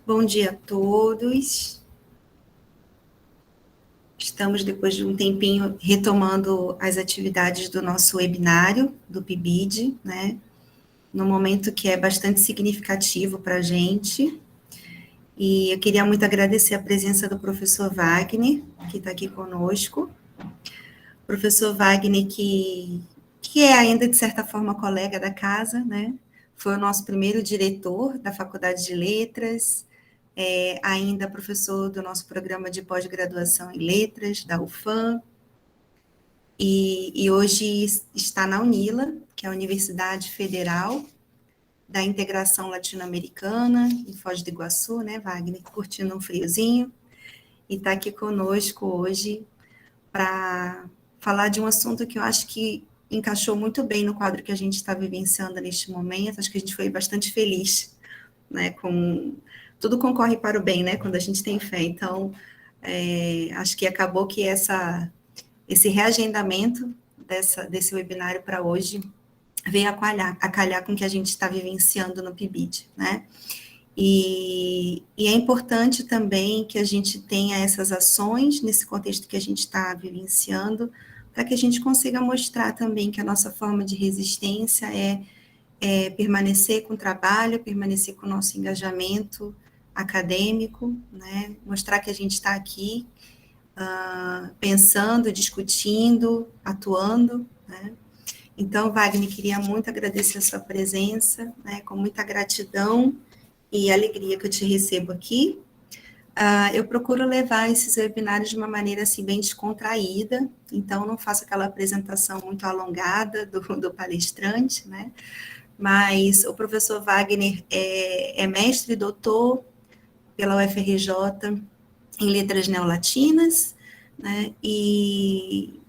Bom dia a todos. Estamos, depois de um tempinho, retomando as atividades do nosso webinário, do PIBID, né? Num momento que é bastante significativo para a gente. E eu queria muito agradecer a presença do professor Wagner, que está aqui conosco. Professor Wagner, que é ainda, de certa forma, colega da casa, né? Foi o nosso primeiro diretor da Faculdade de Letras, ainda professor do nosso programa de pós-graduação em Letras, da UFAM, e hoje está na UNILA, que é a Universidade Federal da Integração Latino-Americana, em Foz do Iguaçu, né, Wagner? Curtindo um friozinho, e está aqui conosco hoje para falar de um assunto que eu acho que encaixou muito bem no quadro que a gente está vivenciando neste momento. Acho que a gente foi bastante feliz, né, tudo concorre para o bem, né, quando a gente tem fé. Então, acho que acabou que esse reagendamento desse webinário para hoje veio a calhar com o que a gente está vivenciando no PIBID, né? E é importante também que a gente tenha essas ações nesse contexto que a gente está vivenciando, para que a gente consiga mostrar também que a nossa forma de resistência é permanecer com o trabalho, permanecer com o nosso engajamento acadêmico, né? Mostrar que a gente está aqui pensando, discutindo, atuando, né? Então, Wagner, queria muito agradecer a sua presença, né? Com muita gratidão e alegria que eu te recebo aqui. Eu procuro levar esses webinários de uma maneira assim bem descontraída, então não faço aquela apresentação muito alongada do palestrante, né? Mas o professor Wagner é mestre e doutor pela UFRJ em Letras Neolatinas, né? E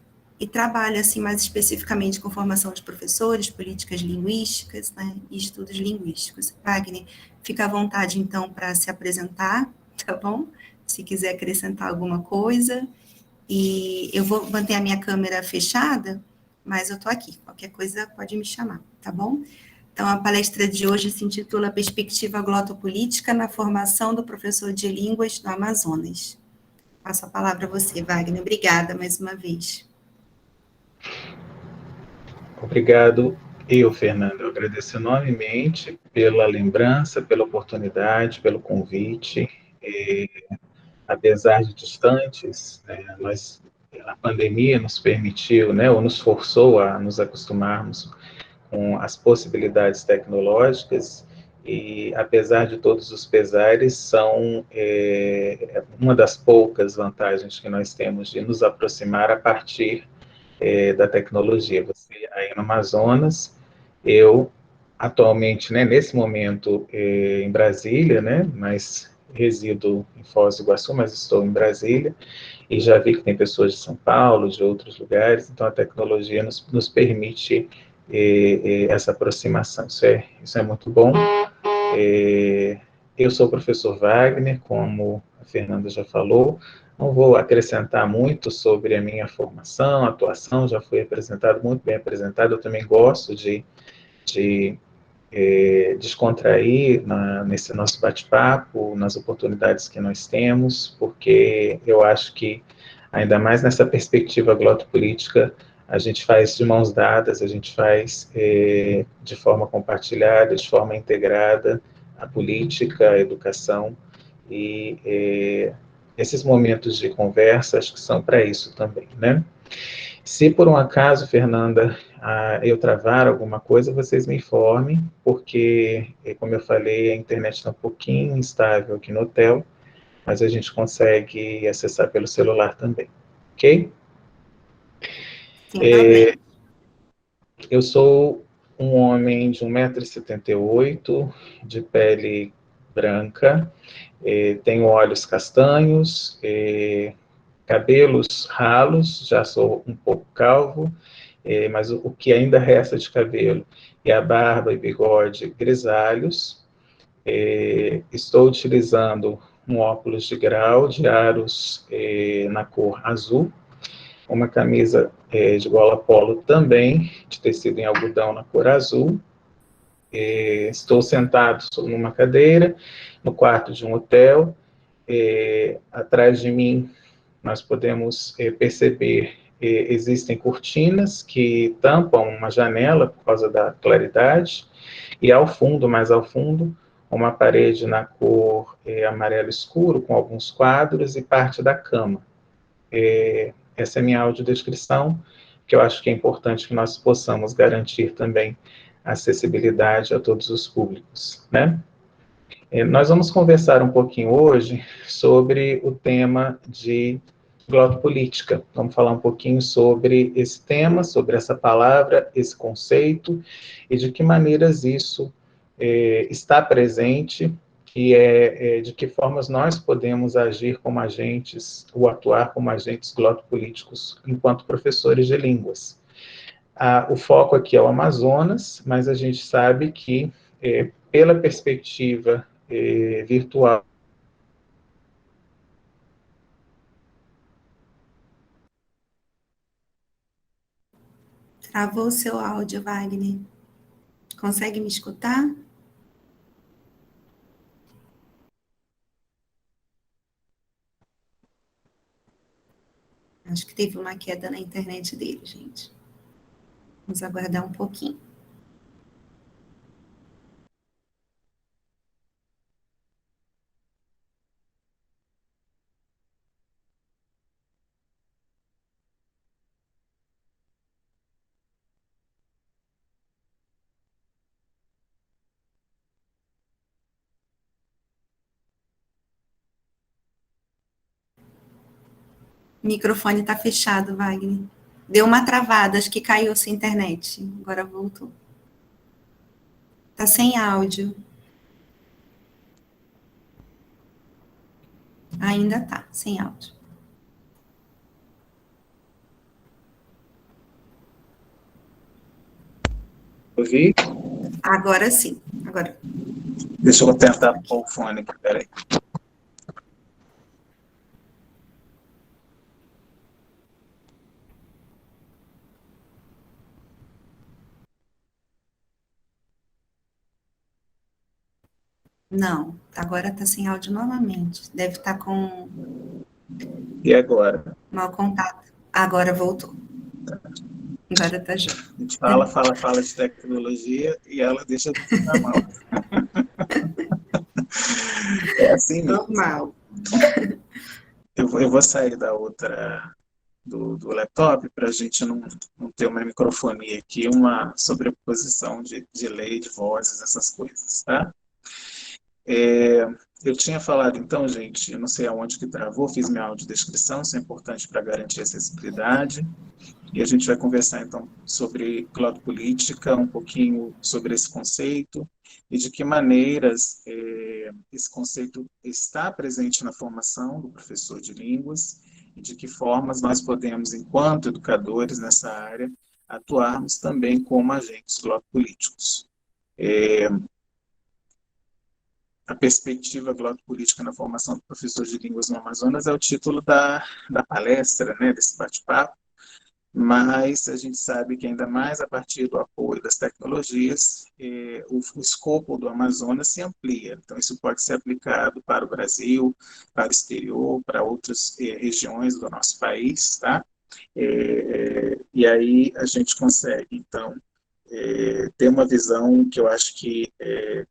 trabalha assim mais especificamente com formação de professores, políticas linguísticas, né, e estudos linguísticos. Wagner, fica à vontade então para se apresentar, tá bom? Se quiser acrescentar alguma coisa. E eu vou manter a minha câmera fechada, mas eu estou aqui. Qualquer coisa pode me chamar, tá bom? Então, a palestra de hoje se intitula Perspectiva Glotopolítica na Formação do Professor de Línguas do Amazonas. Passo a palavra a você, Wagner. Obrigada mais uma vez. Obrigado, Fernando. Eu agradeço enormemente pela lembrança, pela oportunidade, pelo convite. Apesar de distantes, né, a pandemia nos permitiu, né, ou nos forçou a nos acostumarmos com as possibilidades tecnológicas, e apesar de todos os pesares, são uma das poucas vantagens que nós temos de nos aproximar a partir da tecnologia. Você aí no Amazonas, eu atualmente, né, nesse momento, em Brasília, né, mas resido em Foz do Iguaçu, mas estou em Brasília, e já vi que tem pessoas de São Paulo, de outros lugares, então a tecnologia nos permite essa aproximação. Isso é muito bom. Eu sou o professor Wagner, como a Fernanda já falou, não vou acrescentar muito sobre a minha formação, atuação, já foi apresentado, muito bem apresentado. Eu também gosto de descontrair nesse nosso bate-papo, nas oportunidades que nós temos, porque eu acho que, ainda mais nessa perspectiva glotopolítica, a gente faz de mãos dadas, a gente faz de forma compartilhada, de forma integrada, a política, a educação, e esses momentos de conversa, acho que são para isso também, né? Se por um acaso, Fernanda, eu travar alguma coisa, vocês me informem, porque, como eu falei, a internet está um pouquinho instável aqui no hotel, mas a gente consegue acessar pelo celular também, ok? Sem problema. Eu sou um homem de 1,78 m, de pele branca, tenho olhos castanhos, cabelos ralos, já sou um pouco calvo, mas o que ainda resta de cabelo é a barba e bigode grisalhos. Estou utilizando um óculos de grau de aros na cor azul, uma camisa de gola polo também, de tecido em algodão na cor azul, Estou sentado numa cadeira, no quarto de um hotel. Atrás de mim, nós podemos perceber, existem cortinas que tampam uma janela por causa da claridade, e ao fundo, mais ao fundo, uma parede na cor amarelo escuro, com alguns quadros e parte da cama. Essa é a minha audiodescrição, que eu acho que é importante que nós possamos garantir também acessibilidade a todos os públicos, né? Nós vamos conversar um pouquinho hoje sobre o tema de glotopolítica. Vamos falar um pouquinho sobre esse tema, sobre essa palavra, esse conceito, e de que maneiras isso está presente e de que formas nós podemos agir como agentes, ou atuar como agentes glotopolíticos enquanto professores de línguas. O foco aqui é o Amazonas, mas a gente sabe que, pela perspectiva virtual. Travou o seu áudio, Wagner. Consegue me escutar? Acho que teve uma queda na internet dele, gente. Vamos aguardar um pouquinho. O microfone está fechado, Wagner. Deu uma travada, acho que caiu sua internet. Agora voltou. Está sem áudio. Ainda está, sem áudio. Ouvi? Agora sim. Agora. Deixa eu tentar pôr o fone aqui, peraí. Não, agora está sem áudio novamente. Deve estar com... E agora? Mau contato. Agora voltou. Agora está já. A gente fala de tecnologia e ela deixa tudo na mão. É assim mesmo. Normal. Eu vou sair da outra, do laptop, para a gente não ter uma microfonia aqui, uma sobreposição de delay de vozes, essas coisas, tá? Eu tinha falado, então, gente, eu não sei aonde que travou, fiz minha audiodescrição, isso é importante para garantir a acessibilidade. E a gente vai conversar, então, sobre glotopolítica, um pouquinho sobre esse conceito e de que maneiras esse conceito está presente na formação do professor de línguas e de que formas nós podemos, enquanto educadores nessa área, atuarmos também como agentes glotopolíticos. A perspectiva glotopolítica na formação do professor de línguas no Amazonas é o título da palestra, né, desse bate-papo. Mas a gente sabe que ainda mais a partir do apoio das tecnologias, o escopo do Amazonas se amplia. Então, isso pode ser aplicado para o Brasil, para o exterior, para outras regiões do nosso país, tá? E aí a gente consegue, então, ter uma visão que eu acho que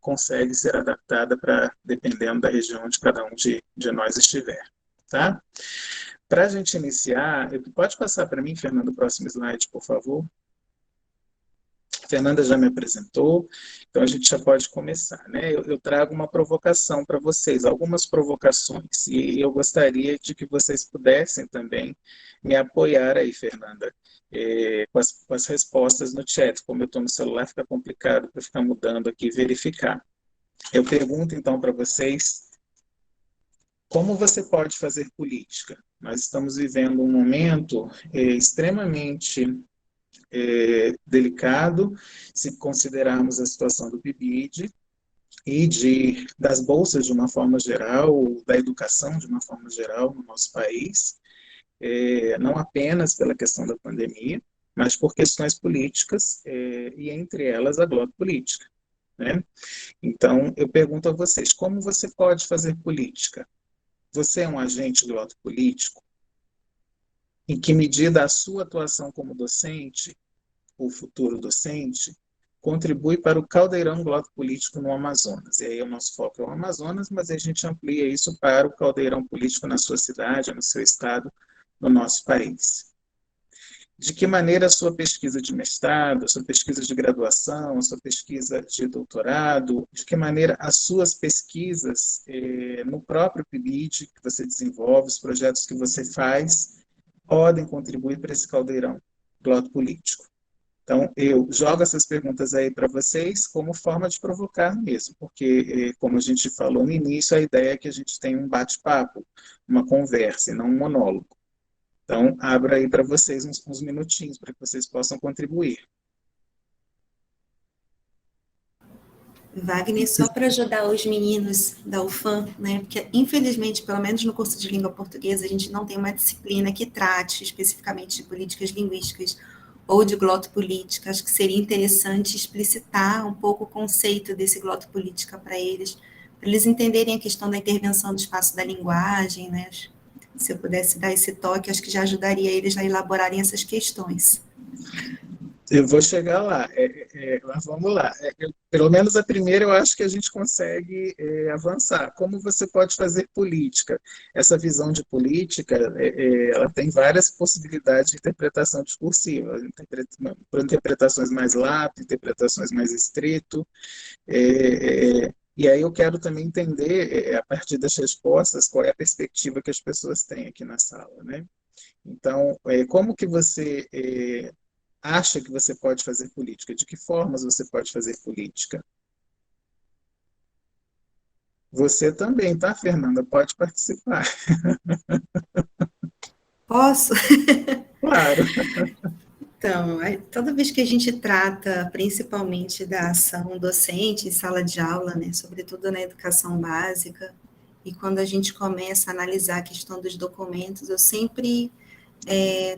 consegue ser adaptada para, dependendo da região onde cada um de nós estiver, tá? Para a gente iniciar, pode passar para mim, Fernanda, o próximo slide, por favor? A Fernanda já me apresentou, então a gente já pode começar, né? Eu trago uma provocação para vocês, algumas provocações, e eu gostaria de que vocês pudessem também me apoiar aí, Fernanda, com as respostas no chat. Como eu estou no celular, fica complicado para ficar mudando aqui e verificar. Eu pergunto, então, para vocês, como você pode fazer política? Nós estamos vivendo um momento extremamente delicado, se considerarmos a situação do PIBID e das bolsas de uma forma geral, da educação de uma forma geral no nosso país, não apenas pela questão da pandemia, mas por questões políticas, e entre elas a glotopolítica. né? Então, eu pergunto a vocês, como você pode fazer política? Você é um agente glotopolítico? Em que medida a sua atuação como docente, ou futuro docente, contribui para o caldeirão glotopolítico no Amazonas? E aí o nosso foco é o Amazonas, mas a gente amplia isso para o caldeirão político na sua cidade, no seu estado, no nosso país. De que maneira a sua pesquisa de mestrado, a sua pesquisa de graduação, a sua pesquisa de doutorado, de que maneira as suas pesquisas no próprio PIBID que você desenvolve, os projetos que você faz, podem contribuir para esse caldeirão glotopolítico. Então, eu jogo essas perguntas aí para vocês como forma de provocar mesmo, porque, como a gente falou no início, a ideia é que a gente tenha um bate-papo, uma conversa, e não um monólogo. Então, abro aí para vocês uns minutinhos para que vocês possam contribuir. Wagner, só para ajudar os meninos da UFAM, né? Porque, infelizmente, pelo menos no curso de língua portuguesa, a gente não tem uma disciplina que trate especificamente de políticas linguísticas ou de glotopolítica. Acho que seria interessante explicitar um pouco o conceito desse glotopolítica para eles entenderem a questão da intervenção do espaço da linguagem, né? Se eu pudesse dar esse toque, acho que já ajudaria eles a elaborarem essas questões. Eu vou chegar lá, mas vamos lá. Pelo menos a primeira eu acho que a gente consegue avançar. Como você pode fazer política? Essa visão de política, ela tem várias possibilidades de interpretação discursiva, por interpretações mais lato, interpretações mais estrito. E aí eu quero também entender, a partir das respostas, qual é a perspectiva que as pessoas têm aqui na sala, né? Então, como que você acha que você pode fazer política? De que formas você pode fazer política? Você também, tá, Fernanda? Pode participar. Posso? Claro. Então, toda vez que a gente trata, principalmente da ação docente em sala de aula, né, sobretudo na educação básica, e quando a gente começa a analisar a questão dos documentos, eu sempre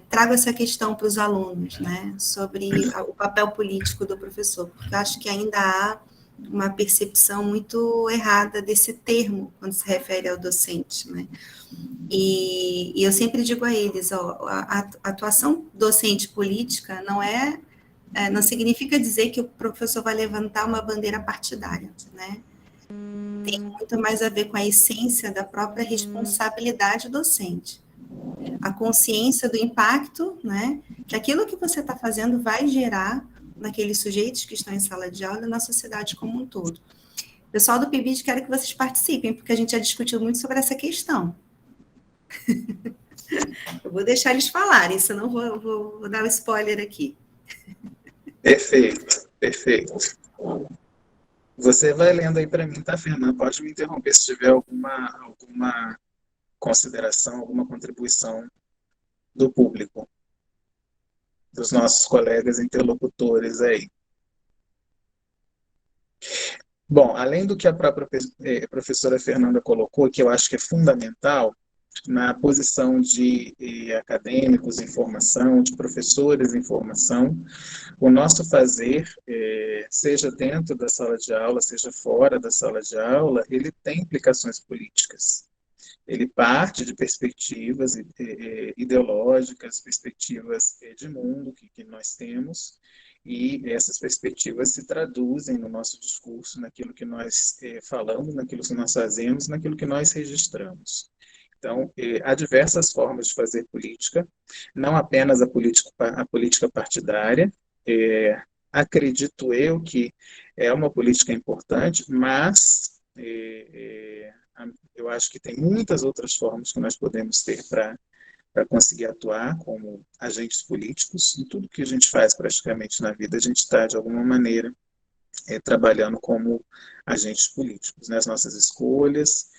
trago essa questão para os alunos, né, sobre o papel político do professor, porque eu acho que ainda há uma percepção muito errada desse termo quando se refere ao docente, né. E eu sempre digo a eles, a atuação docente política não significa dizer que o professor vai levantar uma bandeira partidária, né? Tem muito mais a ver com a essência da própria responsabilidade docente. A consciência do impacto, né, que aquilo que você está fazendo vai gerar naqueles sujeitos que estão em sala de aula e na sociedade como um todo. Pessoal do PIBID, quero que vocês participem, porque a gente já discutiu muito sobre essa questão. Eu vou deixar eles falarem, senão vou dar um spoiler aqui. Perfeito, perfeito. Você vai lendo aí para mim, tá, Fernanda? Pode me interromper se tiver alguma consideração, alguma contribuição do público, dos nossos colegas interlocutores aí. Bom, além do que a própria professora Fernanda colocou, que eu acho que é fundamental, na posição de acadêmicos em formação, de professores em formação, o nosso fazer, seja dentro da sala de aula, seja fora da sala de aula, ele tem implicações políticas. Ele parte de perspectivas ideológicas, perspectivas de mundo que nós temos, e essas perspectivas se traduzem no nosso discurso, naquilo que nós falamos, naquilo que nós fazemos, naquilo que nós registramos. Então, há diversas formas de fazer política, não apenas a política partidária. Acredito eu que é uma política importante, mas eu acho que tem muitas outras formas que nós podemos ter para conseguir atuar como agentes políticos. Em tudo que a gente faz praticamente na vida, a gente está, de alguma maneira, trabalhando como agentes políticos, né? As nossas escolhas,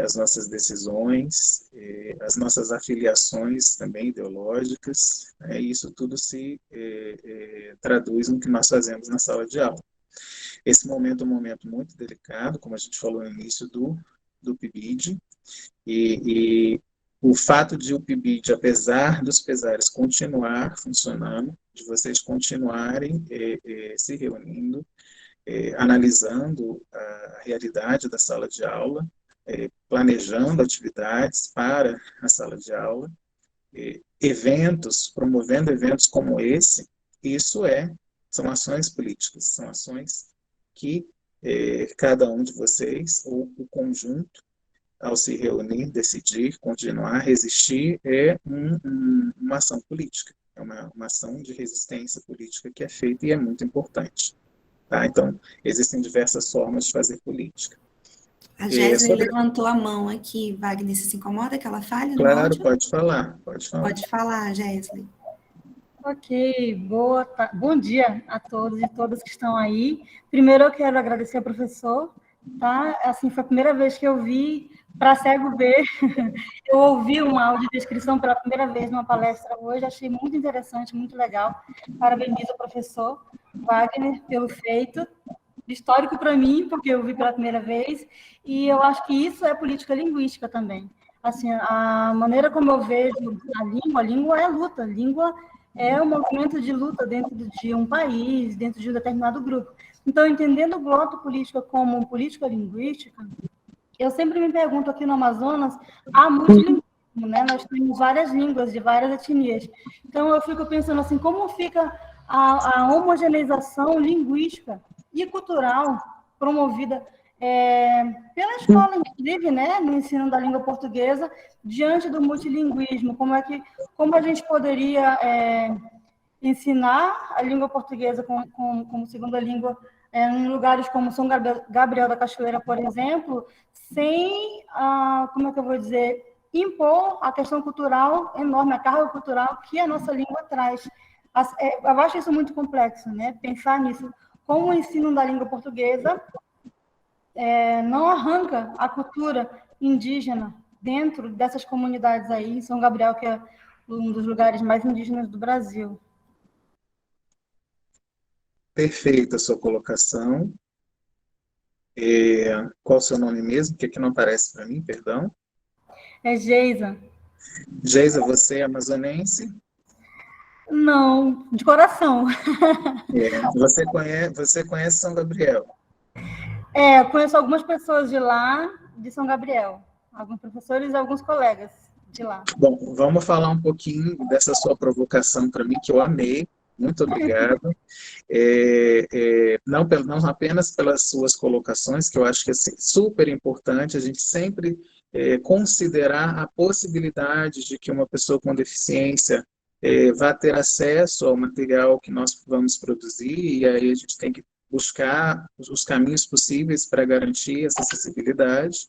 as nossas decisões, as nossas afiliações também ideológicas, isso tudo se traduz no que nós fazemos na sala de aula. Esse momento é um momento muito delicado, como a gente falou no início do PIBID, e o fato de o PIBID, apesar dos pesares, continuar funcionando, de vocês continuarem se reunindo, analisando a realidade da sala de aula, planejando atividades para a sala de aula, eventos, promovendo eventos como esse. Isso são ações políticas, são ações que cada um de vocês, ou o conjunto, ao se reunir, decidir, continuar, resistir, uma ação política, é uma ação de resistência política que é feita e é muito importante. Tá? Então, existem diversas formas de fazer política. A Jéssica levantou a mão aqui, Wagner, se incomoda que ela fale no Claro, áudio? pode falar, pode falar. Pode falar, Jéssica. Ok, bom dia a todos e todas que estão aí. Primeiro eu quero agradecer ao professor, tá? Assim, foi a primeira vez que eu vi para cego ver. Eu ouvi uma audiodescrição pela primeira vez numa palestra hoje, achei muito interessante, muito legal. Parabenizo ao professor Wagner pelo feito, histórico para mim, porque eu vi pela primeira vez, e eu acho que isso é política linguística também. Assim, a maneira como eu vejo a língua é luta, a língua é um movimento de luta dentro de um país, dentro de um determinado grupo. Então, entendendo o gloto-política como política linguística, eu sempre me pergunto aqui no Amazonas, há multilinguismo, né? Nós temos várias línguas de várias etnias. Então, eu fico pensando assim, como fica a homogeneização linguística e cultural promovida pela escola, inclusive, né, no ensino da língua portuguesa, diante do multilinguismo, como a gente poderia ensinar a língua portuguesa como segunda língua em lugares como São Gabriel da Cachoeira, por exemplo, sem, como é que eu vou dizer, impor a questão cultural enorme, a carga cultural que a nossa língua traz. Eu acho isso muito complexo, né, pensar nisso. Como o ensino da língua portuguesa não arranca a cultura indígena dentro dessas comunidades aí, em São Gabriel, que é um dos lugares mais indígenas do Brasil. Perfeita a sua colocação. Qual o seu nome mesmo? Que aqui não aparece para mim, perdão. É Geisa. Geisa, você é amazonense? Não, de coração. Você conhece São Gabriel? Conheço algumas pessoas de lá, de São Gabriel. Alguns professores e alguns colegas de lá. Bom, vamos falar um pouquinho dessa sua provocação para mim, que eu amei. Muito obrigado. Não apenas pelas suas colocações, que eu acho que é super importante a gente sempre considerar a possibilidade de que uma pessoa com deficiência vá ter acesso ao material que nós vamos produzir, e aí a gente tem que buscar os caminhos possíveis para garantir essa acessibilidade,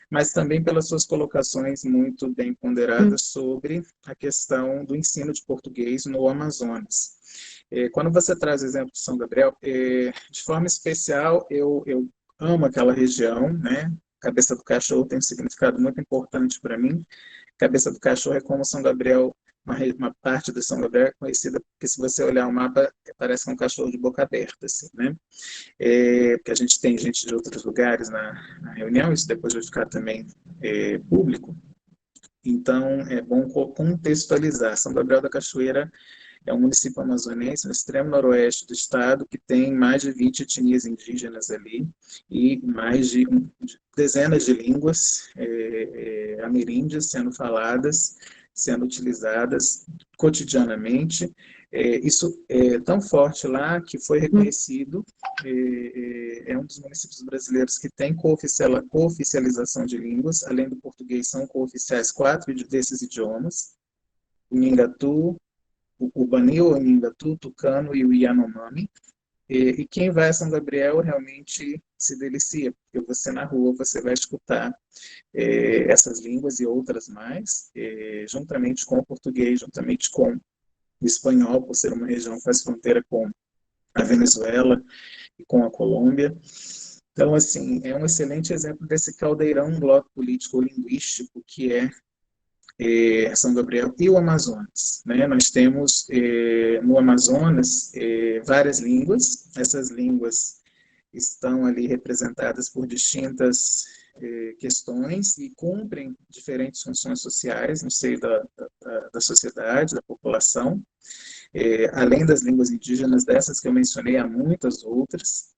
mas também pelas suas colocações muito bem ponderadas sobre a questão do ensino de português no Amazonas. Quando você traz o exemplo de São Gabriel, de forma especial, eu amo aquela região, né? Cabeça do Cachorro tem um significado muito importante para mim. Cabeça do Cachorro é como São Gabriel, uma parte de São Gabriel é conhecida porque, se você olhar o mapa, parece que é um cachorro de boca aberta, assim, né? Porque a gente tem gente de outros lugares na reunião, isso depois vai ficar também público. Então, é bom contextualizar. São Gabriel da Cachoeira é um município amazonense no extremo noroeste do estado, que tem mais de 20 etnias indígenas ali e mais de dezenas de línguas ameríndias sendo faladas, sendo utilizadas cotidianamente. Isso é tão forte lá que foi reconhecido, é um dos municípios brasileiros que tem cooficialização de línguas, além do português são cooficiais 4 desses idiomas: o Nhingatu, o Banil, o Nhingatu, Tucano e o Yanomami. E quem vai a São Gabriel realmente se delicia, porque você na rua você vai escutar essas línguas e outras mais, juntamente com o português, juntamente com o espanhol, por ser uma região que faz fronteira com a Venezuela e com a Colômbia. Então, assim, é um excelente exemplo desse caldeirão bloco político-linguístico que São Gabriel e o Amazonas, né? Nós temos no Amazonas várias línguas. Essas línguas estão ali representadas por distintas questões e cumprem diferentes funções sociais no seio da sociedade, da população. Além das línguas indígenas, dessas que eu mencionei, há muitas outras.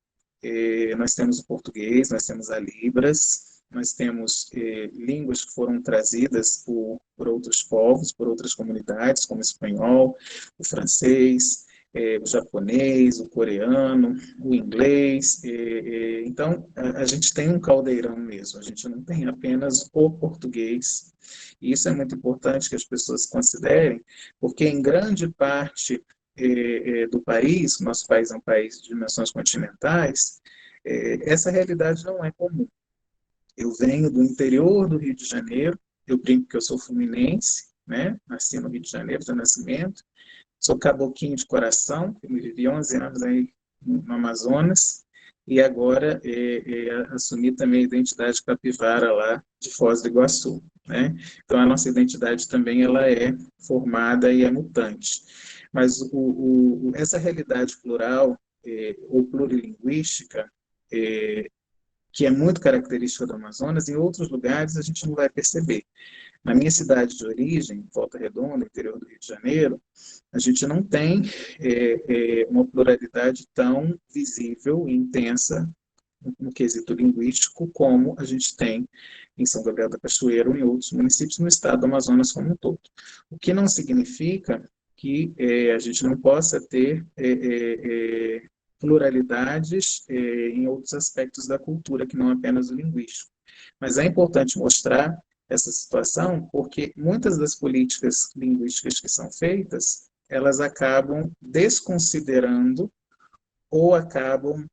nós temos o português, nós temos a Libras, nós temos línguas que foram trazidas por outros povos, por outras comunidades, como o espanhol, o francês, o japonês, o coreano, o inglês. Então, a gente tem um caldeirão mesmo, a gente não tem apenas o português. E isso é muito importante que as pessoas considerem, porque em grande parte do país, nosso país é um país de dimensões continentais, essa realidade não é comum. Eu venho do interior do Rio de Janeiro, eu brinco que eu sou fluminense, né? Nasci no Rio de Janeiro, de nascimento, sou caboclinho de coração, eu vivi 11 anos aí no Amazonas, e agora assumi também a identidade capivara lá de Foz do Iguaçu, né? Então a nossa identidade também ela é formada e é mutante. Mas essa realidade plural ou plurilinguística, que é muito característica do Amazonas, em outros lugares a gente não vai perceber. Na minha cidade de origem, Volta Redonda, interior do Rio de Janeiro, a gente não tem uma pluralidade tão visível e intensa no quesito linguístico como a gente tem em São Gabriel da Cachoeira ou em outros municípios no estado do Amazonas como um todo. O que não significa que a gente não possa ter pluralidades em outros aspectos da cultura, que não apenas o linguístico. Mas é importante mostrar essa situação porque muitas das políticas linguísticas que são feitas, elas acabam desconsiderando ou acabam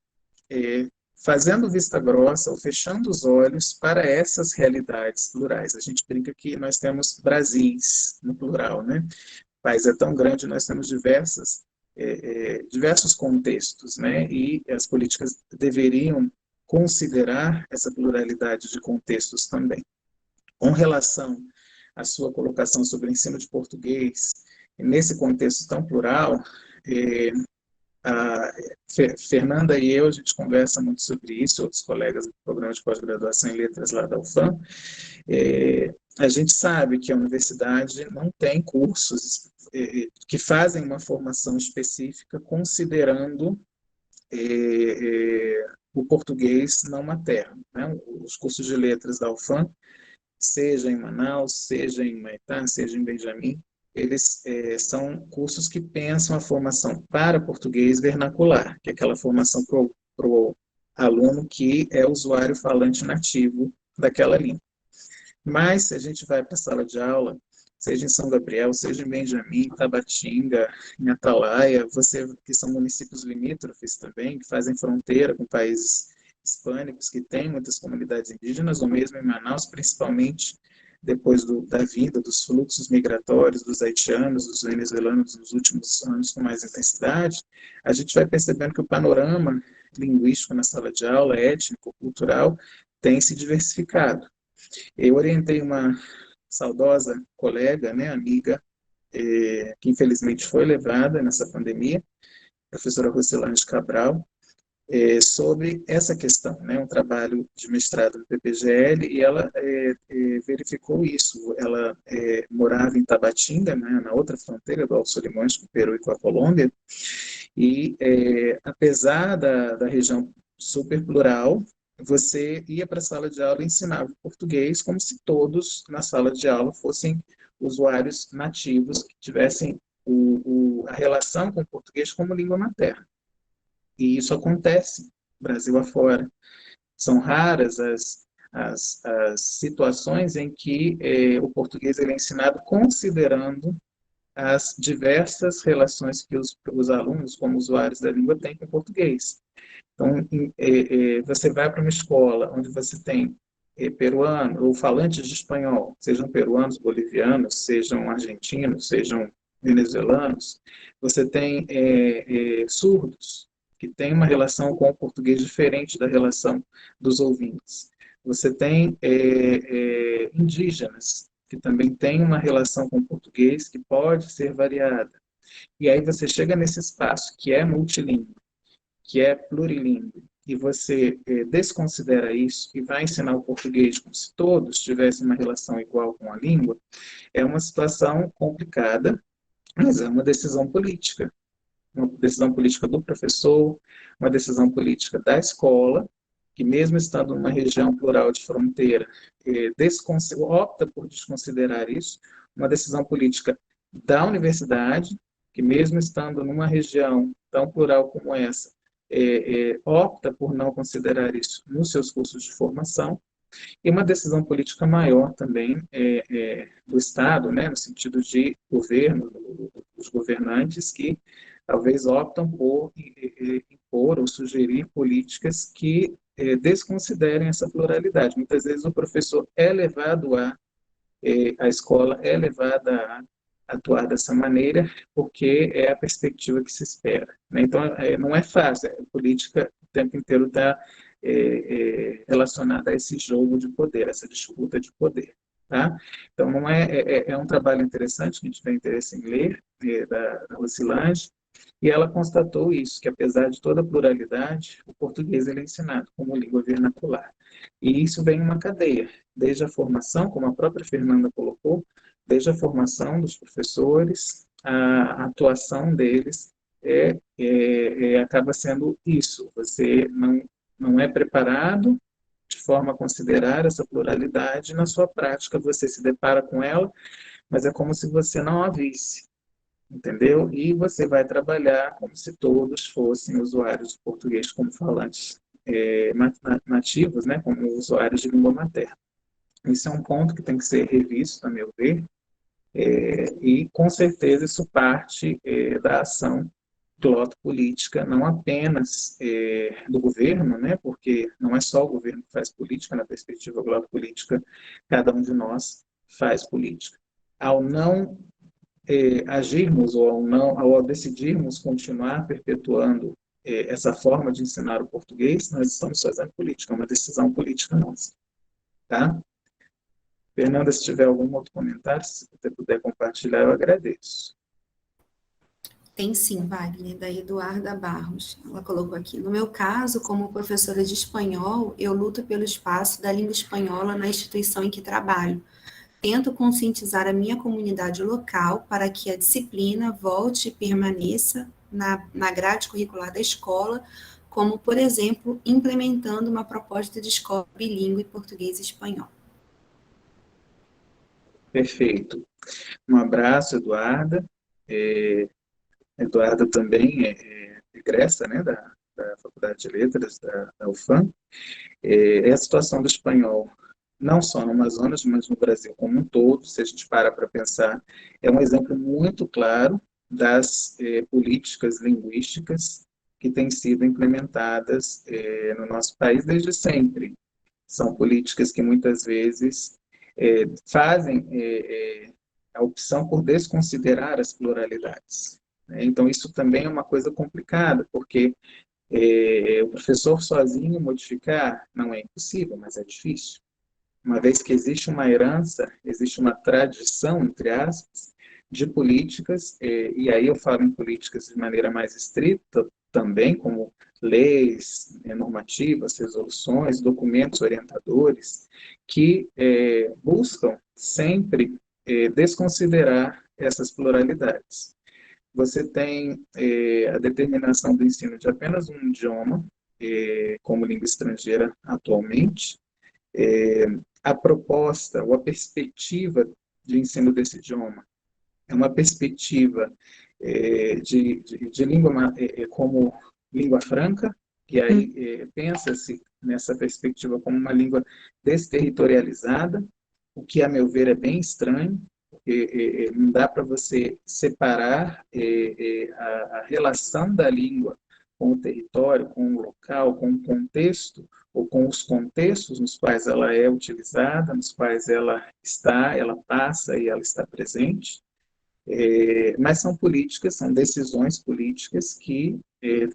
fazendo vista grossa ou fechando os olhos para essas realidades plurais. A gente brinca que nós temos Brasis no plural, né? O país é tão grande, nós temos diversos contextos, né? E as políticas deveriam considerar essa pluralidade de contextos também. Com relação à sua colocação sobre o ensino de português, nesse contexto tão plural, a Fernanda e eu, a gente conversa muito sobre isso, outros colegas do programa de pós-graduação em letras lá da UFAM, a gente sabe que a universidade não tem cursos que fazem uma formação específica considerando o português não materno, né? Os cursos de letras da UFAM, seja em Manaus, seja em Maitá, seja em Benjamin, eles são cursos que pensam a formação para português vernacular, que é aquela formação para o aluno que é usuário falante nativo daquela língua. Mas, se a gente vai para a sala de aula, seja em São Gabriel, seja em Benjamin, Tabatinga, em Atalaia, que são municípios limítrofes também, que fazem fronteira com países hispânicos, que têm muitas comunidades indígenas, ou mesmo em Manaus, principalmente depois da vinda dos fluxos migratórios dos haitianos, dos venezuelanos nos últimos anos com mais intensidade, a gente vai percebendo que o panorama linguístico na sala de aula, étnico, cultural, tem se diversificado. Eu orientei uma saudosa colega, né, amiga, que infelizmente foi levada nessa pandemia, a professora Rosselange Cabral, sobre essa questão, né, um trabalho de mestrado no PPGL, e ela verificou isso. Ela morava em Tabatinga, né, na outra fronteira do Alto Solimões, com o Peru e com a Colômbia, e apesar da região super plural, você ia para a sala de aula e ensinava português como se todos na sala de aula fossem usuários nativos que tivessem a relação com o português como língua materna. E isso acontece Brasil afora. São raras as situações em que o português ele é ensinado considerando as diversas relações que os alunos, como usuários da língua, têm com o português. Então, você vai para uma escola onde você tem peruano ou falantes de espanhol, sejam peruanos, bolivianos, sejam argentinos, sejam venezuelanos, você tem surdos, que têm uma relação com o português diferente da relação dos ouvintes. Você tem indígenas, que também têm uma relação com o português que pode ser variada. E aí você chega nesse espaço que é multilíngue, que é plurilíngue, e você desconsidera isso e vai ensinar o português como se todos tivessem uma relação igual com a língua, é uma situação complicada, mas é uma decisão política. uma decisão política do professor, uma decisão política da escola, que mesmo estando numa região plural de fronteira, opta por desconsiderar isso, uma decisão política da universidade, que mesmo estando numa região tão plural como essa, opta por não considerar isso nos seus cursos de formação, e uma decisão política maior também do Estado, né, no sentido de governo, dos governantes que talvez optam por impor ou sugerir políticas que desconsiderem essa pluralidade. Muitas vezes o professor é levado a escola é levada a atuar dessa maneira, porque é a perspectiva que se espera, né? Então, não é fácil, a política o tempo inteiro está relacionada a esse jogo de poder, essa disputa de poder, tá? Então, não é um trabalho interessante, que a gente tem interesse em ler, da Rosilange, e ela constatou isso, que apesar de toda a pluralidade, o português ele é ensinado como língua vernacular. E isso vem em uma cadeia, desde a formação, como a própria Fernanda colocou, desde a formação dos professores, a atuação deles acaba sendo isso. Você não é preparado de forma a considerar essa pluralidade, na sua prática você se depara com ela, mas é como se você não a visse, entendeu? E você vai trabalhar como se todos fossem usuários de português como falantes nativos, né, como usuários de língua materna. Isso é um ponto que tem que ser revisto, a meu ver, e com certeza isso parte da ação política, não apenas do governo, né, porque não é só o governo que faz política, na perspectiva política, cada um de nós faz política. Ao não agirmos ou ao decidirmos continuar perpetuando essa forma de ensinar o português, nós estamos fazendo política, é uma decisão política nossa, tá? Fernanda, se tiver algum outro comentário, se você puder compartilhar, eu agradeço. Tem sim, Wagner, da Eduarda Barros. Ela colocou aqui: no meu caso, como professora de espanhol, eu luto pelo espaço da língua espanhola na instituição em que trabalho. Tento conscientizar a minha comunidade local para que a disciplina volte e permaneça na grade curricular da escola, como, por exemplo, implementando uma proposta de escola bilíngue português e espanhol. Perfeito. Um abraço, Eduarda. Eduarda também egressa, né, da Faculdade de Letras da UFAM. A situação do espanhol, não só no Amazonas, mas no Brasil como um todo, se a gente para pensar, é um exemplo muito claro das políticas linguísticas que têm sido implementadas no nosso país desde sempre. São políticas que muitas vezes fazem a opção por desconsiderar as pluralidades. Então, isso também é uma coisa complicada, porque o professor sozinho modificar não é impossível, mas é difícil. Uma vez que existe uma herança, existe uma tradição, entre aspas, de políticas, e aí eu falo em políticas de maneira mais estrita também, como leis normativas, resoluções, documentos orientadores, que buscam sempre desconsiderar essas pluralidades. Você tem a determinação do ensino de apenas um idioma, como língua estrangeira atualmente, a proposta ou a perspectiva de ensino desse idioma é uma perspectiva de língua como língua franca, e aí pensa-se nessa perspectiva como uma língua desterritorializada, o que, a meu ver, é bem estranho, porque não dá para você separar a relação da língua com o território, com o local, com o contexto, ou com os contextos nos quais ela é utilizada, nos quais ela está, ela passa e ela está presente. Mas são políticas, são decisões políticas que,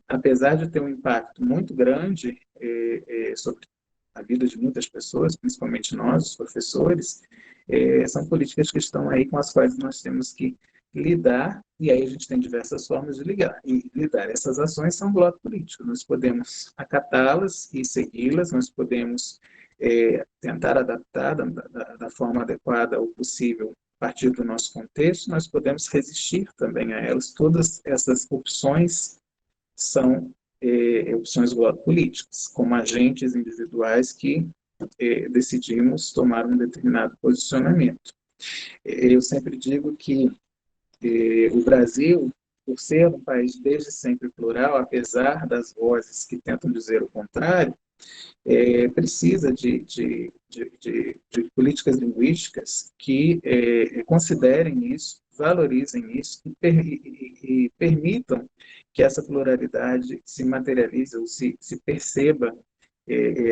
apesar de ter um impacto muito grande sobre a vida de muitas pessoas, principalmente nós, os professores, são políticas que estão aí com as quais nós temos que lidar, e aí a gente tem diversas formas de lidar. Essas ações são bloco político, nós podemos acatá-las e segui-las, nós podemos tentar adaptar da forma adequada ou possível partir do nosso contexto, nós podemos resistir também a elas. Todas essas opções são opções políticas, como agentes individuais que decidimos tomar um determinado posicionamento. Eu sempre digo que o Brasil, por ser um país desde sempre plural, apesar das vozes que tentam dizer o contrário, precisa de políticas linguísticas que considerem isso, valorizem isso e permitam que essa pluralidade se materialize ou se perceba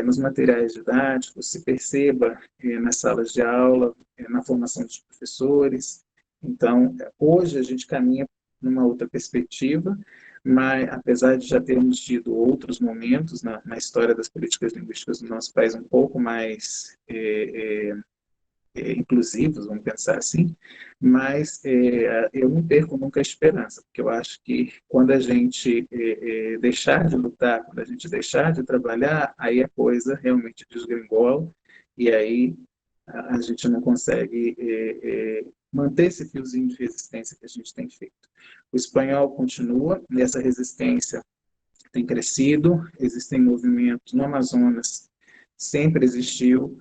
nos materiais didáticos, se perceba nas salas de aula, na formação dos professores. Então, hoje a gente caminha numa outra perspectiva, mas apesar de já termos tido outros momentos na história das políticas linguísticas do nosso país um pouco mais inclusivos, vamos pensar assim, mas eu não perco nunca a esperança, porque eu acho que quando a gente deixar de lutar, quando a gente deixar de trabalhar, aí a coisa realmente desgringola, e aí a gente não consegue manter esse fiozinho de resistência que a gente tem feito. O espanhol continua, nessa resistência tem crescido, existem movimentos no Amazonas, sempre existiu,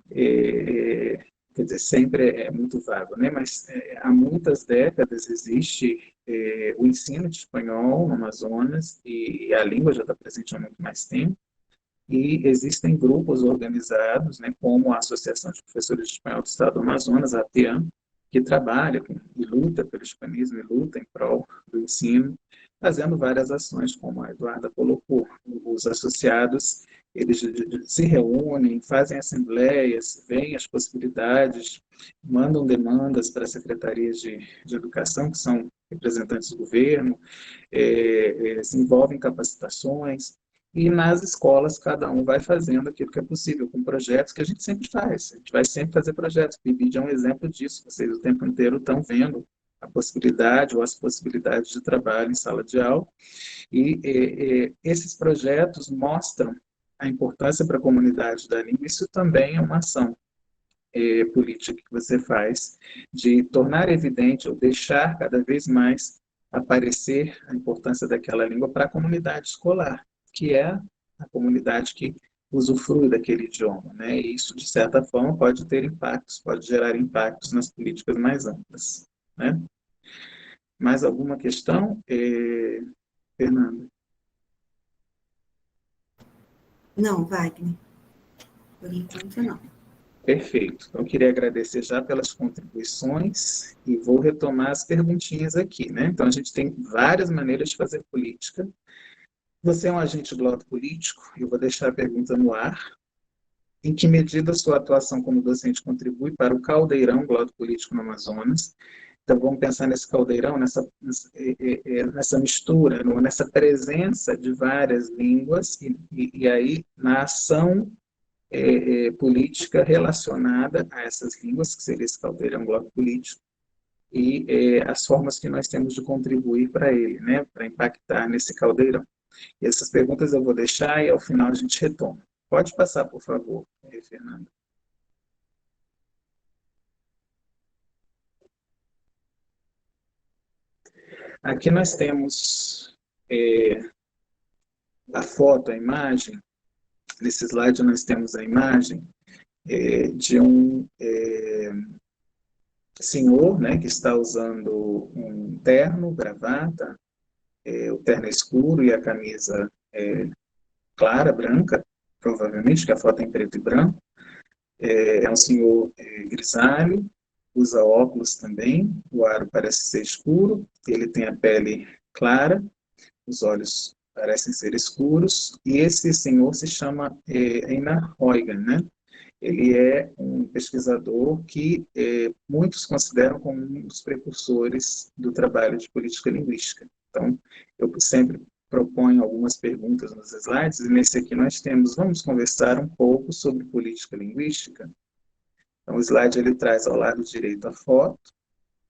quer dizer, sempre é muito vago, né? Mas há muitas décadas existe o ensino de espanhol no Amazonas e a língua já está presente há muito mais tempo. E existem grupos organizados, né, como a Associação de Professores de Espanhol do Estado do Amazonas, a ATEAM, que trabalha e luta pelo hispanismo e luta em prol do ensino, fazendo várias ações, como a Eduarda colocou. Os associados, eles se reúnem, fazem assembleias, veem as possibilidades, mandam demandas para as secretarias de educação, que são representantes do governo, se envolvem em capacitações, e nas escolas, cada um vai fazendo aquilo que é possível, com projetos que a gente sempre faz. A gente vai sempre fazer projetos. O PIBID é um exemplo disso. Vocês o tempo inteiro estão vendo a possibilidade ou as possibilidades de trabalho em sala de aula. E esses projetos mostram a importância para a comunidade da língua. Isso também é uma ação política que você faz, de tornar evidente ou deixar cada vez mais aparecer a importância daquela língua para a comunidade escolar, que é a comunidade que usufrui daquele idioma, né? E isso, de certa forma, pode ter impactos, pode gerar impactos nas políticas mais amplas, né? Mais alguma questão, Fernanda? Não, Wagner. Por enquanto, não. Perfeito. Então, eu queria agradecer já pelas contribuições e vou retomar as perguntinhas aqui, né? Então, a gente tem várias maneiras de fazer política. Você é um agente do lado político? Eu vou deixar a pergunta no ar. Em que medida sua atuação como docente contribui para o caldeirão globo político no Amazonas? Então, vamos pensar nesse caldeirão, nessa mistura, nessa presença de várias línguas, e aí na ação política relacionada a essas línguas, que seria esse caldeirão globo político, e as formas que nós temos de contribuir para ele, né, para impactar nesse caldeirão. E essas perguntas eu vou deixar e ao final a gente retoma. Pode passar, por favor, Fernanda. Aqui nós temos a foto, a imagem. Nesse slide nós temos a imagem de um senhor, né, que está usando um terno, gravata, o terno é escuro e a camisa clara, branca, provavelmente, que a foto é em preto e branco. É um senhor grisalho, usa óculos também, o aro parece ser escuro, ele tem a pele clara, os olhos parecem ser escuros, e esse senhor se chama Einar Huygens, né? Ele é um pesquisador que muitos consideram como um dos precursores do trabalho de política linguística. Então, eu sempre proponho algumas perguntas nos slides, e nesse aqui nós temos, vamos conversar um pouco sobre política linguística. Então, o slide ele traz ao lado direito a foto,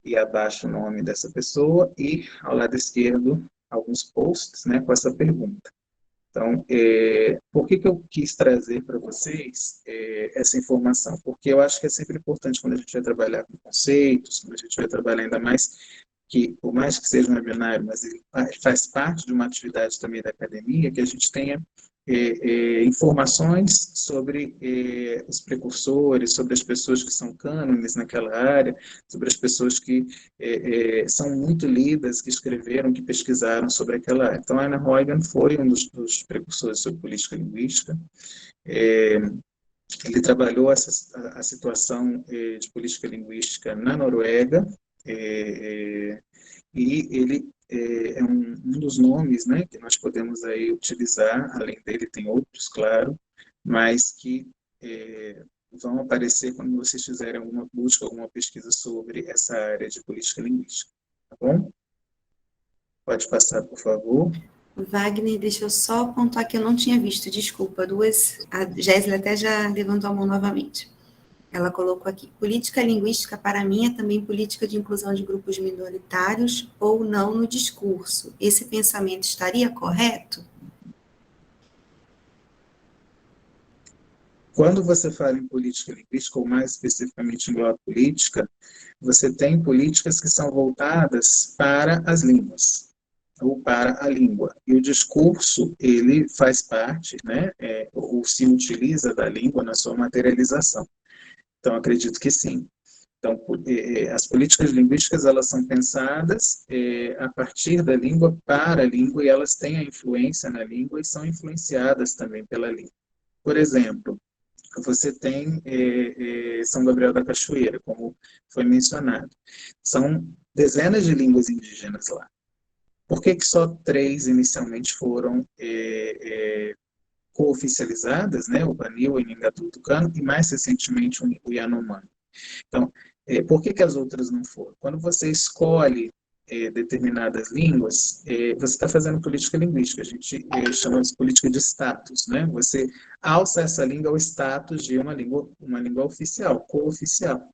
e abaixo o nome dessa pessoa, e ao lado esquerdo alguns posts, né, com essa pergunta. Então, por que eu quis trazer para vocês essa informação? Porque eu acho que é sempre importante quando a gente vai trabalhar com conceitos, quando a gente vai trabalhar ainda mais que, por mais que seja um webinário, mas ele faz parte de uma atividade também da academia, que a gente tenha informações sobre os precursores, sobre as pessoas que são cânones naquela área, sobre as pessoas que são muito lidas, que escreveram, que pesquisaram sobre aquela área. Então, a Anna Huygens foi um dos precursores sobre política linguística. Ele trabalhou a situação de política linguística na Noruega, e ele é um dos nomes, né, que nós podemos aí utilizar, além dele tem outros, claro, mas que vão aparecer quando vocês fizerem alguma busca, alguma pesquisa sobre essa área de política linguística, tá bom? Pode passar, por favor. Wagner, deixa eu só pontuar que eu não tinha visto, desculpa, a Gésia até já levantou a mão novamente. Ela colocou aqui, política linguística para mim é também política de inclusão de grupos minoritários ou não no discurso. Esse pensamento estaria correto? Quando você fala em política linguística, ou mais especificamente em glotopolítica, você tem políticas que são voltadas para as línguas, ou para a língua. E o discurso, ele faz parte, né, ou se utiliza da língua na sua materialização. Então, acredito que sim. Então, as políticas linguísticas, elas são pensadas a partir da língua para a língua, e elas têm a influência na língua e são influenciadas também pela língua. Por exemplo, você tem São Gabriel da Cachoeira, como foi mencionado. São dezenas de línguas indígenas lá. Por que só 3 inicialmente foram cooficializadas, né? O Banil, o Nhangatu Tucano e, mais recentemente, o Yanomami. Então, por que as outras não foram? Quando você escolhe determinadas línguas, você está fazendo política linguística, a gente chama de política de status, né? Você alça essa língua ao status de uma língua oficial, cooficial.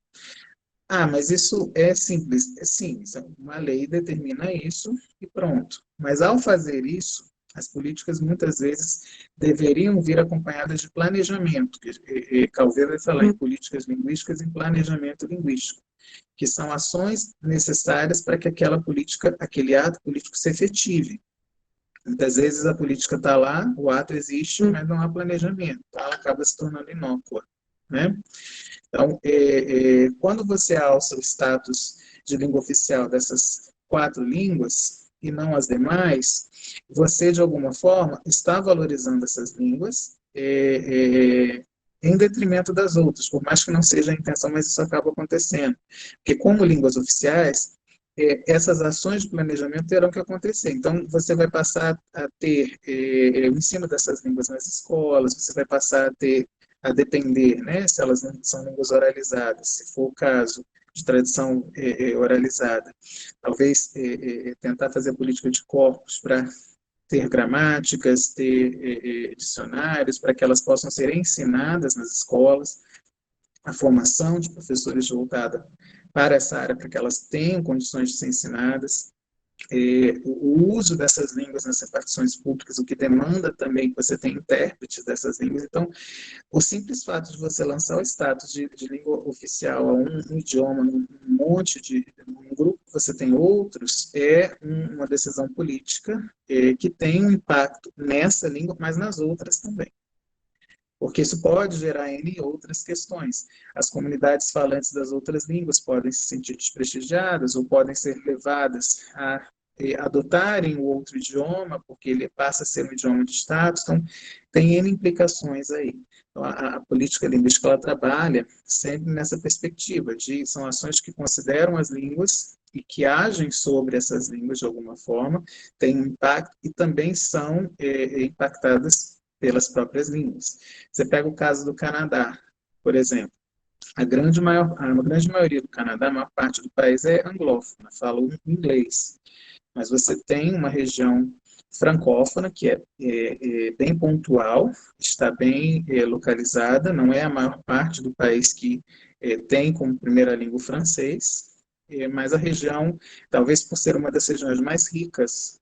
Ah, mas isso é simples. Sim, uma lei determina isso e pronto. Mas ao fazer isso, as políticas muitas vezes deveriam vir acompanhadas de planejamento. Calvé vai falar em políticas linguísticas e em planejamento linguístico, que são ações necessárias para que aquela política, aquele ato político se efetive. Muitas vezes a política está lá, o ato existe, mas não há planejamento. Ela acaba se tornando inócua, né? Então, quando você alça o status de língua oficial dessas 4 línguas e não as demais, você, de alguma forma, está valorizando essas línguas em detrimento das outras, por mais que não seja a intenção, mas isso acaba acontecendo. Porque, como línguas oficiais, essas ações de planejamento terão que acontecer. Então, você vai passar a ter o ensino dessas línguas nas escolas, você vai passar a depender, né, se elas não são línguas oralizadas, se for o caso de tradição oralizada. Talvez tentar fazer política de corpos para ter gramáticas, ter dicionários, para que elas possam ser ensinadas nas escolas, a formação de professores voltada para essa área, para que elas tenham condições de ser ensinadas, o uso dessas línguas nas repartições públicas, o que demanda também que você tenha intérpretes dessas línguas. Então, o simples fato de você lançar o status de língua oficial a um idioma, num grupo que você tem outros, é uma decisão política que tem um impacto nessa língua, mas nas outras também. Porque isso pode gerar N outras questões. As comunidades falantes das outras línguas podem se sentir desprestigiadas ou podem ser levadas a adotarem o outro idioma, porque ele passa a ser um idioma de status. Então, tem N implicações aí. Então, a política linguística ela trabalha sempre nessa perspectiva, são ações que consideram as línguas e que agem sobre essas línguas de alguma forma, têm um impacto e também são impactadas pelas próprias línguas. Você pega o caso do Canadá, por exemplo. A grande maioria do Canadá, a maior parte do país é anglófona, fala inglês. Mas você tem uma região francófona, que é bem pontual, está bem localizada, não é a maior parte do país que tem como primeira língua o francês, mas a região, talvez por ser uma das regiões mais ricas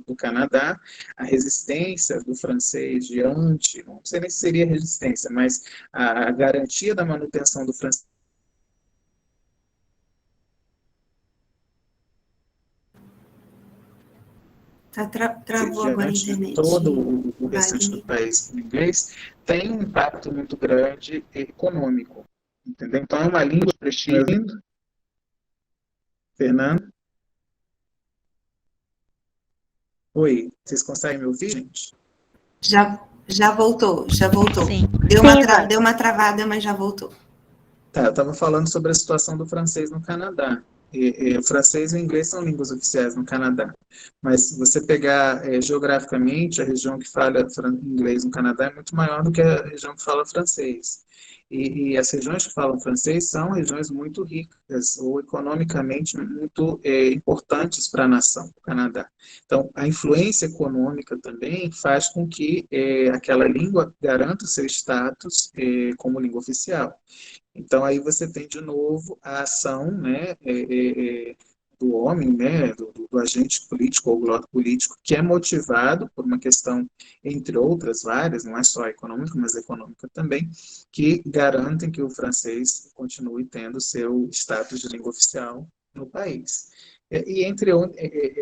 do Canadá, a resistência do francês diante, não sei nem se seria resistência, mas a garantia da manutenção do francês Travou agora a diante de internet, todo o restante do Wagner. país em inglês, tem um impacto muito grande econômico, entendeu? Então, é uma língua de prestígio. Fernando? Oi, vocês conseguem me ouvir, gente? Já voltou, já voltou. Sim. Deu uma travada, mas já voltou. Tá, eu estava falando sobre a situação do francês no Canadá. O francês e o inglês são línguas oficiais no Canadá. Mas se você pegar geograficamente, a região que fala inglês no Canadá é muito maior do que a região que fala francês. E as regiões que falam francês são regiões muito ricas ou economicamente muito importantes para a nação, o Canadá. Então, a influência econômica também faz com que aquela língua garanta o seu status como língua oficial. Então, aí você tem de novo a ação, né, do homem, né, do agente político ou globo político, que é motivado por uma questão, entre outras várias, não é só econômica, mas econômica também, que garantem que o francês continue tendo seu status de língua oficial no país. E entre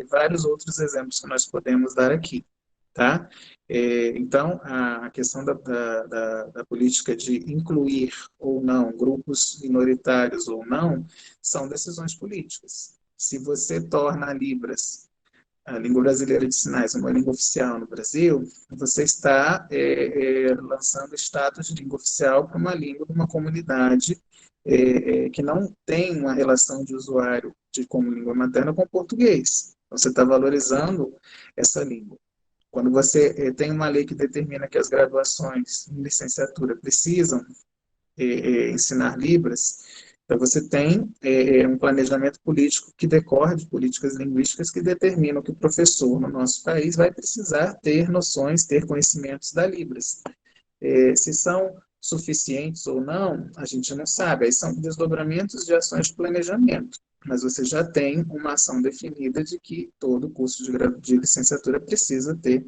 vários outros exemplos que nós podemos dar aqui. Tá? Então, a questão da política de incluir ou não grupos minoritários ou não são decisões políticas. Se você torna a Libras, a língua brasileira de sinais, uma língua oficial no Brasil, você está lançando status de língua oficial para uma língua de uma comunidade que não tem uma relação de usuário como língua materna com o português. Então, você está valorizando essa língua. Quando você tem uma lei que determina que as graduações em licenciatura precisam ensinar Libras, então você tem um planejamento político que decorre de políticas linguísticas que determinam que o professor no nosso país vai precisar ter noções, ter conhecimentos da Libras. Se são suficientes ou não, a gente não sabe. Aí são desdobramentos de ações de planejamento. Mas você já tem uma ação definida de que todo curso de licenciatura precisa ter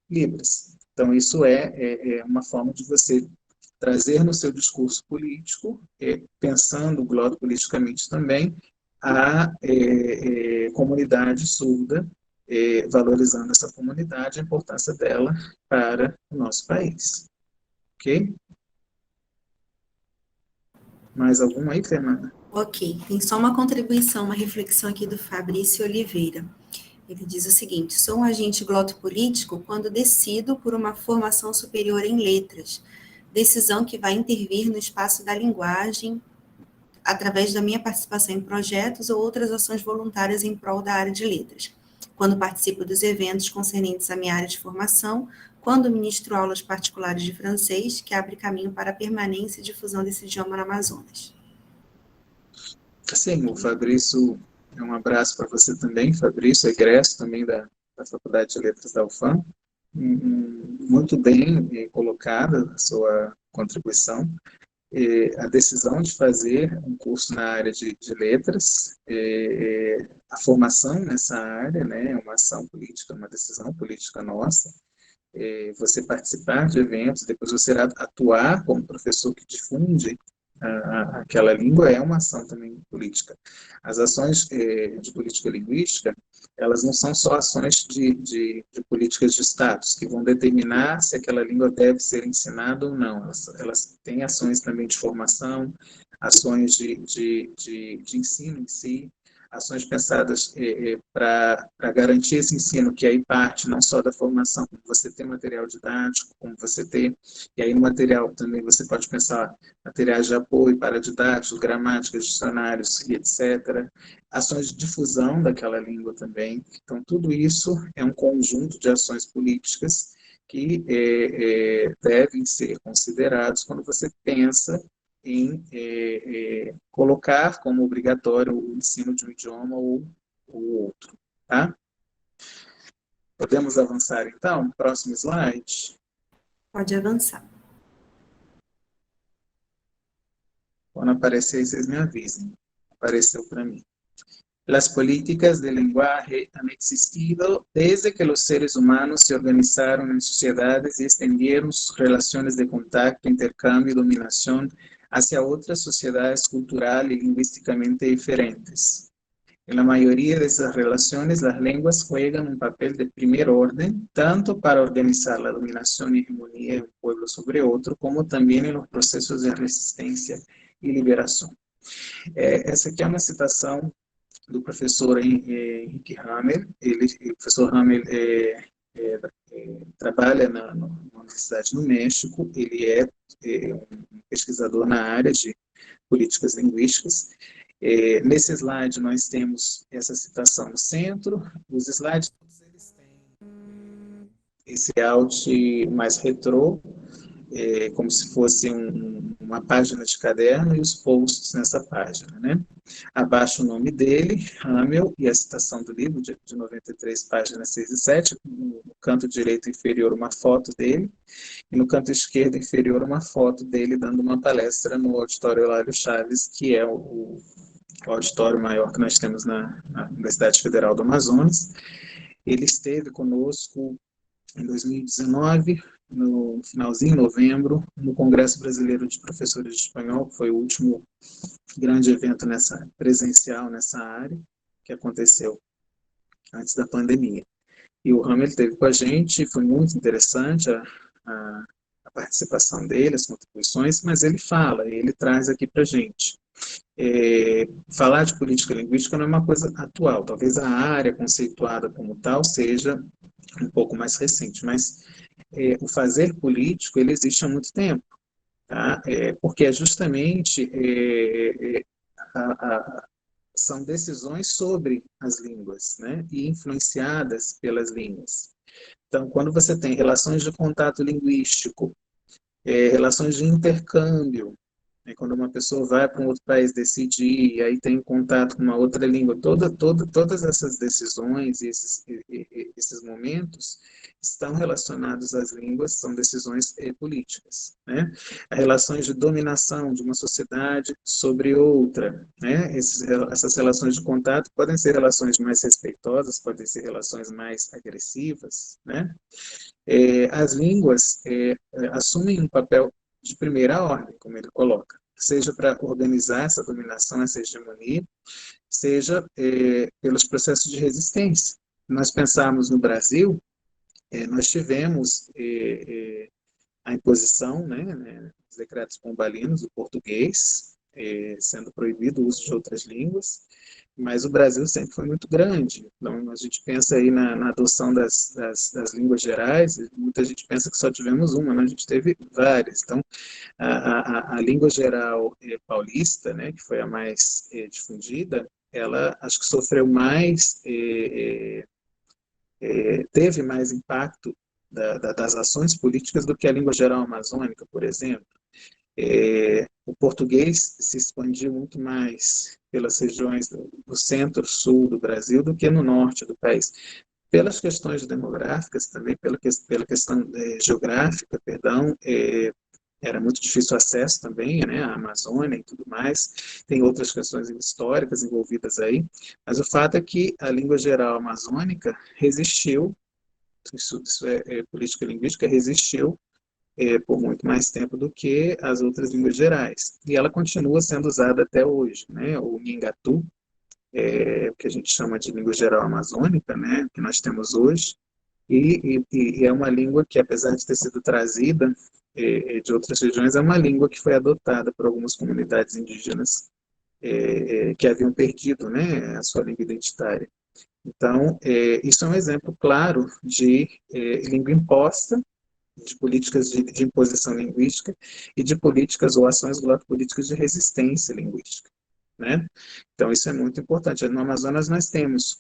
Libras. Então, isso é uma forma de você trazer no seu discurso político, pensando globopoliticamente também, a comunidade surda, valorizando essa comunidade, a importância dela para o nosso país. Ok? Mais algum aí, Fernanda? Ok, tem só uma contribuição, uma reflexão aqui do Fabrício Oliveira. Ele diz o seguinte: sou um agente glotopolítico quando decido por uma formação superior em letras, decisão que vai intervir no espaço da linguagem através da minha participação em projetos ou outras ações voluntárias em prol da área de letras. Quando participo dos eventos concernentes à minha área de formação, quando ministro aulas particulares de francês, que abre caminho para a permanência e difusão desse idioma no Amazonas. Sim, o Fabrício, um abraço para você também, Fabrício, egresso também da Faculdade de Letras da UFAM. Muito bem colocada a sua contribuição. A decisão de fazer um curso na área de letras, a formação nessa área, né, é uma ação política, uma decisão política nossa. Você participar de eventos, depois você atuar como professor que difunde aquela língua é uma ação também política. As ações de política linguística, elas não são só ações de políticas de status, que vão determinar se aquela língua deve ser ensinada ou não. Elas têm ações também de formação, ações de ensino em si, ações pensadas para garantir esse ensino, que aí parte não só da formação, como você ter material didático, como você ter, e aí no material também você pode pensar materiais de apoio para didáticos, gramáticas, dicionários e etc. Ações de difusão daquela língua também. Então, tudo isso é um conjunto de ações políticas que devem ser considerados quando você pensa em colocar como obrigatório o ensino de um idioma ou o outro, tá? Podemos avançar, então? Próximo slide. Pode avançar. Quando aparecer, vocês me avisem. Apareceu para mim. Las políticas de lenguaje han existido desde que los seres humanos se organizaron en sociedades y extendieron sus relaciones de contacto, intercambio y dominación hacia otras sociedades cultural y lingüísticamente diferentes. En la mayoría de esas relaciones, las lenguas juegan un papel de primer orden, tanto para organizar la dominación y hegemonía de un pueblo sobre otro, como también en los procesos de resistencia y liberación. Essa aqui é uma citação do professor Henrique Hamel. O professor Hamel trabalha na Universidade do México, ele é um pesquisador na área de políticas linguísticas. Nesse slide nós temos essa citação no centro, os slides todos eles têm esse layout mais retrô, como se fosse uma página de caderno e os posts nessa página, né? Abaixo o nome dele, Hamel, e a citação do livro, de 93, páginas 6 e 7, no canto direito inferior uma foto dele, e no canto esquerdo inferior uma foto dele dando uma palestra no Auditório Eulália Chaves, que é o auditório maior que nós temos na Universidade Federal do Amazonas. Ele esteve conosco em 2019, no finalzinho de novembro, no Congresso Brasileiro de Professores de Espanhol, que foi o último grande evento presencial nessa área, que aconteceu antes da pandemia. E o Hamel esteve com a gente, foi muito interessante a participação dele, as contribuições, mas ele traz aqui para a gente. Falar de política linguística não é uma coisa atual, talvez a área conceituada como tal seja um pouco mais recente, mas o fazer político ele existe há muito tempo, tá? Porque é justamente são decisões sobre as línguas, né? E influenciadas pelas línguas. Então, quando você tem relações de contato linguístico, relações de intercâmbio, quando uma pessoa vai para um outro país decidir, e aí tem contato com uma outra língua, todas essas decisões e esses momentos estão relacionados às línguas, são decisões políticas, né? As relações de dominação de uma sociedade sobre outra, né? Essas relações de contato podem ser relações mais respeitosas, podem ser relações mais agressivas, né? As línguas assumem um papel de primeira ordem, como ele coloca, seja para organizar essa dominação, essa hegemonia, seja pelos processos de resistência. Nós pensarmos no Brasil, nós tivemos a imposição, né, dos decretos pombalinos, do português, sendo proibido o uso de outras línguas, mas o Brasil sempre foi muito grande. Então, a gente pensa aí na adoção das línguas gerais, muita gente pensa que só tivemos uma, mas a gente teve várias. Então, a língua geral paulista, né, que foi a mais difundida, ela acho que sofreu mais, teve mais impacto das ações políticas do que a língua geral amazônica, por exemplo. O português se expandiu muito mais pelas regiões do centro-sul do Brasil do que no norte do país. Pelas questões demográficas, também pela questão geográfica, perdão, era muito difícil o acesso também, né, à Amazônia e tudo mais. Tem outras questões históricas envolvidas aí, mas o fato é que a língua geral amazônica resistiu, isso é política linguística, resistiu por muito mais tempo do que as outras línguas gerais. E ela continua sendo usada até hoje, né? O Nhangatu, que a gente chama de língua geral amazônica, né? Que nós temos hoje, e é uma língua que, apesar de ter sido trazida de outras regiões, é uma língua que foi adotada por algumas comunidades indígenas que haviam perdido, né, a sua língua identitária. Então, isso é um exemplo claro de língua imposta, de políticas de imposição linguística e de políticas ou ações políticas de resistência linguística, né? Então, isso é muito importante. No Amazonas, nós temos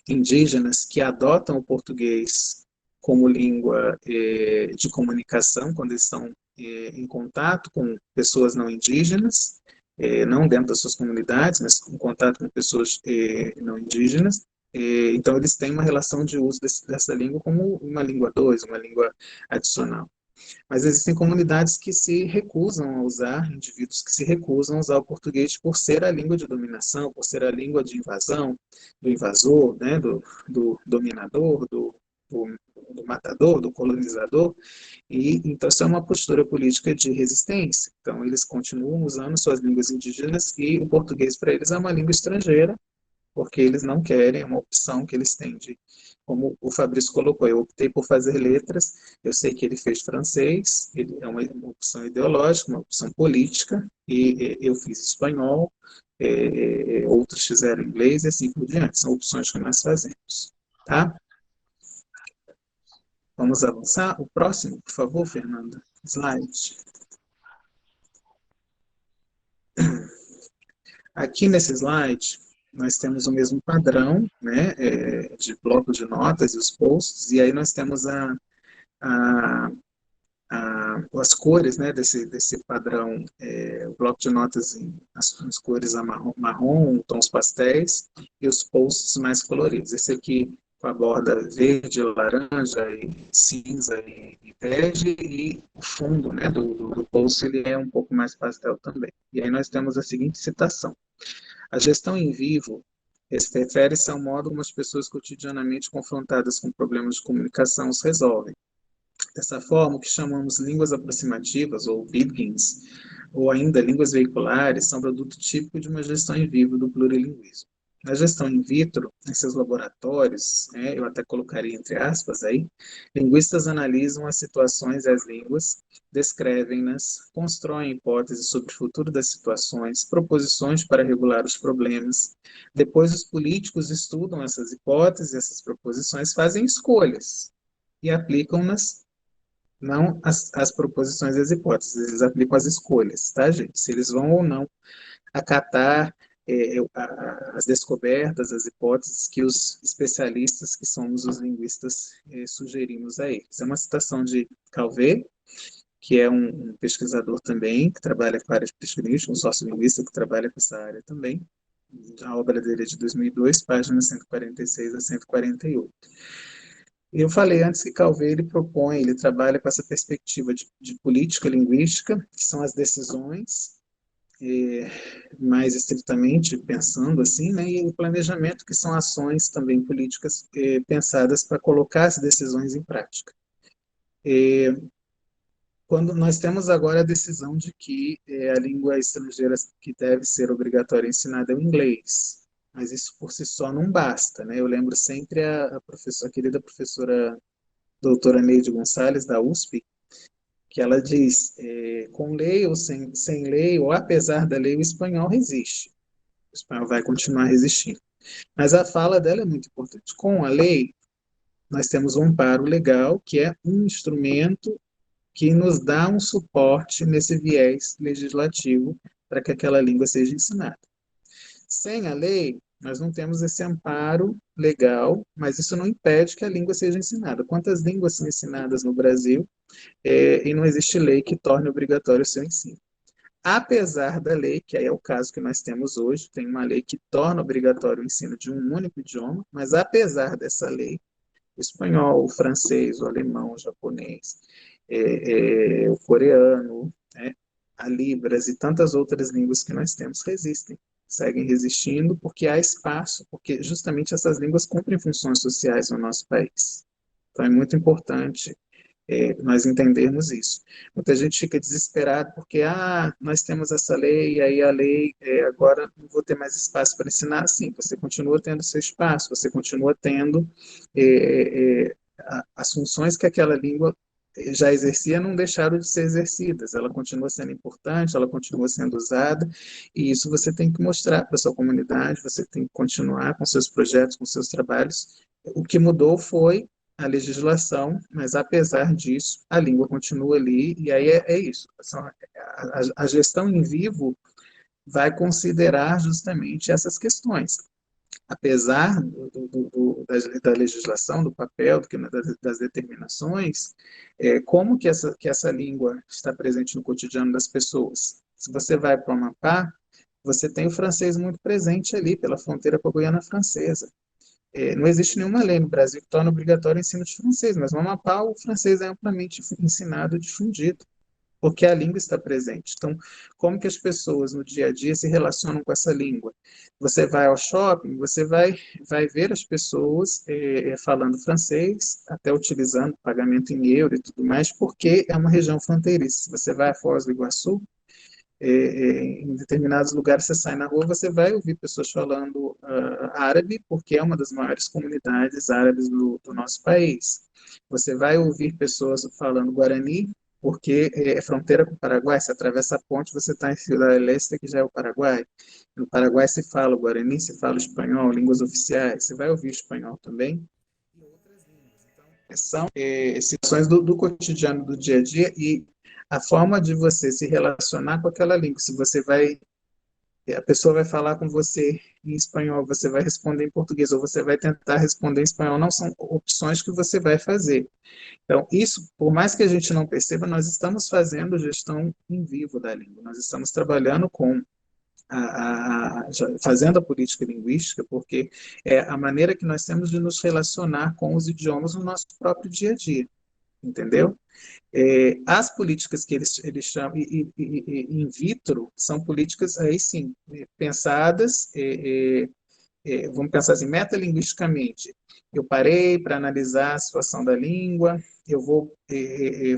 indígenas que adotam o português como língua de comunicação quando eles estão em contato com pessoas não indígenas, não dentro das suas comunidades, mas em contato com pessoas não indígenas. Então, eles têm uma relação de uso dessa língua como uma língua 2, uma língua adicional. Mas existem comunidades que se recusam a usar, indivíduos que se recusam a usar o português por ser a língua de dominação, por ser a língua de invasão, do invasor, né, do dominador, do matador, do colonizador, e então isso é uma postura política de resistência. Então eles continuam usando suas línguas indígenas e o português para eles é uma língua estrangeira, porque eles não querem, é uma opção que eles têm de, como o Fabrício colocou, eu optei por fazer letras, eu sei que ele fez francês, ele é uma opção ideológica, uma opção política, e eu fiz espanhol, outros fizeram inglês e assim por diante, são opções que nós fazemos, tá? Vamos avançar? O próximo, por favor, Fernanda. Slide. Aqui nesse slide, nós temos o mesmo padrão, né, de bloco de notas e os posts, e aí nós temos a, as cores, né, desse padrão, o bloco de notas em as cores marrom, tons pastéis, e os posts mais coloridos. Esse aqui com a borda verde, laranja, e cinza e bege, e o fundo, né, do post ele é um pouco mais pastel também. E aí nós temos a seguinte citação: a gestão em vivo refere-se ao modo como as pessoas cotidianamente confrontadas com problemas de comunicação os resolvem. Dessa forma, o que chamamos línguas aproximativas, ou Bidgins, ou ainda línguas veiculares, são produto típico de uma gestão em vivo do plurilinguismo. Na gestão in vitro, em seus laboratórios, eu até colocaria entre aspas aí, linguistas analisam as situações e as línguas, descrevem-nas, constroem hipóteses sobre o futuro das situações, proposições para regular os problemas. Depois, os políticos estudam essas hipóteses, essas proposições, fazem escolhas e aplicam-nas, não as proposições e as hipóteses, eles aplicam as escolhas, tá, gente? Se eles vão ou não acatar as descobertas, as hipóteses que os especialistas, que somos os linguistas, sugerimos a eles. É uma citação de Calvé, que é um pesquisador também, que trabalha com a área de pesquisa, um sociolinguista que trabalha com essa área também. A obra dele é de 2002, páginas 146 a 148. Eu falei antes que Calvé ele trabalha com essa perspectiva de política linguística, que são as decisões, mais estritamente pensando assim, né, e o planejamento, que são ações também políticas pensadas para colocar as decisões em prática. Quando nós temos agora a decisão de que a língua estrangeira que deve ser obrigatória ensinada é o inglês, mas isso por si só não basta, né? Eu lembro sempre a querida professora doutora Neide Gonçalves, da USP, que ela diz, com lei ou sem lei, ou apesar da lei, o espanhol resiste. O espanhol vai continuar resistindo. Mas a fala dela é muito importante. Com a lei, nós temos um amparo legal, que é um instrumento que nos dá um suporte nesse viés legislativo para que aquela língua seja ensinada. Sem a lei, nós não temos esse amparo legal, mas isso não impede que a língua seja ensinada. Quantas línguas são ensinadas no Brasil e não existe lei que torne obrigatório o seu ensino? Apesar da lei, que aí é o caso que nós temos hoje, tem uma lei que torna obrigatório o ensino de um único idioma, mas apesar dessa lei, o espanhol, o francês, o alemão, o japonês, o coreano, né, a Libras e tantas outras línguas que nós temos resistem, seguem resistindo porque há espaço, porque justamente essas línguas cumprem funções sociais no nosso país. Então é muito importante nós entendermos isso. Muita gente fica desesperada porque nós temos essa lei, e aí a lei agora não vou ter mais espaço para ensinar. Sim, você continua tendo seu espaço, você continua tendo as funções que aquela língua já exercia não deixaram de ser exercidas, ela continua sendo importante, ela continua sendo usada, e isso você tem que mostrar para a sua comunidade, você tem que continuar com seus projetos, com seus trabalhos. O que mudou foi a legislação, mas apesar disso, a língua continua ali, e aí é isso. A gestão em vivo vai considerar justamente essas questões. Apesar da legislação, do papel, das determinações, como que essa língua está presente no cotidiano das pessoas? Se você vai para o Amapá, você tem o francês muito presente ali, pela fronteira com a Guiana Francesa. não existe nenhuma lei no Brasil que torne obrigatório o ensino de francês, mas no Amapá o francês é amplamente ensinado e difundido, porque a língua está presente. Então, como que as pessoas no dia a dia se relacionam com essa língua? Você vai ao shopping, você vai ver as pessoas falando francês, até utilizando pagamento em euro e tudo mais, porque é uma região fronteiriça. Se você vai a Foz do Iguaçu, em determinados lugares você sai na rua, você vai ouvir pessoas falando árabe, porque é uma das maiores comunidades árabes do nosso país. Você vai ouvir pessoas falando guarani, porque é fronteira com o Paraguai. Você atravessa a ponte, você está em Ciudad del Este, que já é o Paraguai. No Paraguai se fala o guarani, se fala o espanhol, línguas oficiais. Você vai ouvir espanhol também. E outras línguas. Então, são situações do cotidiano, do dia a dia, e a forma de você se relacionar com aquela língua. Se você vai, a pessoa vai falar com você em espanhol, você vai responder em português, ou você vai tentar responder em espanhol, não são opções que você vai fazer. Então, isso, por mais que a gente não perceba, nós estamos fazendo gestão em vivo da língua, nós estamos trabalhando com fazendo a política linguística, porque é a maneira que nós temos de nos relacionar com os idiomas no nosso próprio dia a dia, entendeu? As políticas que eles chamam in vitro são políticas, aí sim, pensadas, vamos pensar assim, metalinguisticamente. Eu parei para analisar a situação da língua, eu vou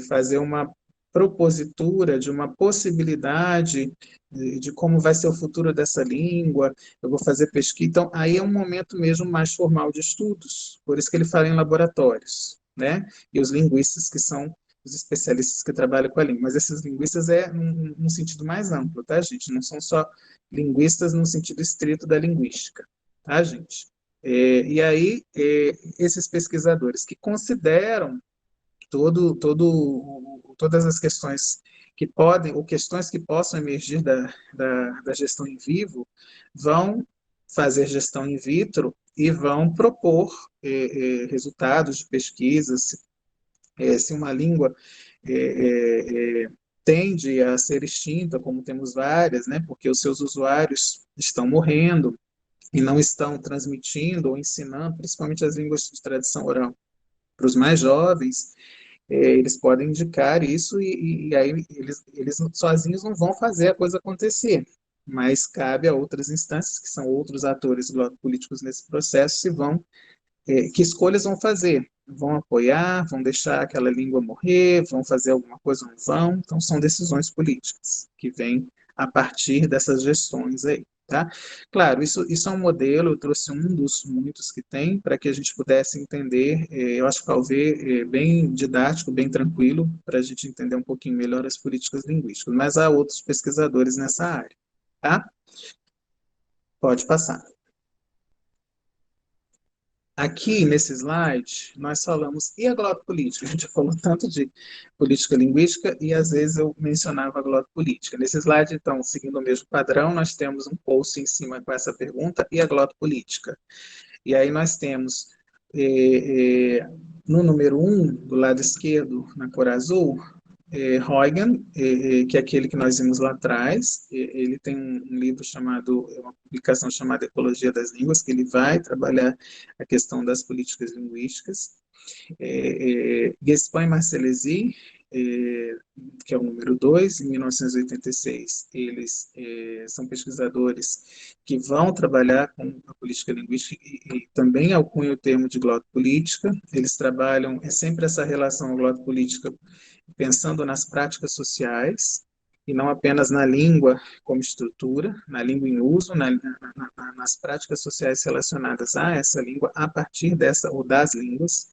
fazer uma propositura de uma possibilidade de como vai ser o futuro dessa língua, eu vou fazer pesquisa. Então, aí é um momento mesmo mais formal de estudos, por isso que ele fala em laboratórios, né? E os linguistas que são os especialistas que trabalham com a língua. Mas esses linguistas num sentido mais amplo, tá, gente? Não são só linguistas no sentido estrito da linguística, tá, gente? E aí, esses pesquisadores que consideram todas as questões que podem, ou questões que possam emergir da gestão em vivo, vão fazer gestão in vitro e vão propor resultados de pesquisas, se uma língua tende a ser extinta, como temos várias, né, porque os seus usuários estão morrendo e não estão transmitindo ou ensinando, principalmente as línguas de tradição oral, para os mais jovens, eles podem indicar isso e aí eles sozinhos não vão fazer a coisa acontecer, mas cabe a outras instâncias, que são outros atores políticos nesse processo, se vão que escolhas vão fazer? Vão apoiar, vão deixar aquela língua morrer, vão fazer alguma coisa ou não vão? Então, são decisões políticas que vêm a partir dessas gestões aí, tá? Claro, isso é um modelo, eu trouxe um dos muitos que tem, para que a gente pudesse entender, eu acho que talvez bem didático, bem tranquilo, para a gente entender um pouquinho melhor as políticas linguísticas, mas há outros pesquisadores nessa área, tá? Pode passar. Aqui, nesse slide, nós falamos, e a glotopolítica? A gente falou tanto de política linguística e, às vezes, eu mencionava a glotopolítica. Nesse slide, então, seguindo o mesmo padrão, nós temos um post em cima com essa pergunta, e a glotopolítica? E aí nós temos, no número 1, do lado esquerdo, na cor azul, Huygens, que é aquele que nós vimos lá atrás, ele tem um livro chamado, uma publicação chamada Ecologia das Línguas, que ele vai trabalhar a questão das políticas linguísticas. Guespan e Marcellesi, que é o número 2, em 1986, eles são pesquisadores que vão trabalhar com a política linguística e também alcunham o termo de glotopolítica. Eles trabalham sempre essa relação glotopolítica pensando nas práticas sociais e não apenas na língua como estrutura, na língua em uso, nas práticas sociais relacionadas a essa língua, a partir dessa ou das línguas,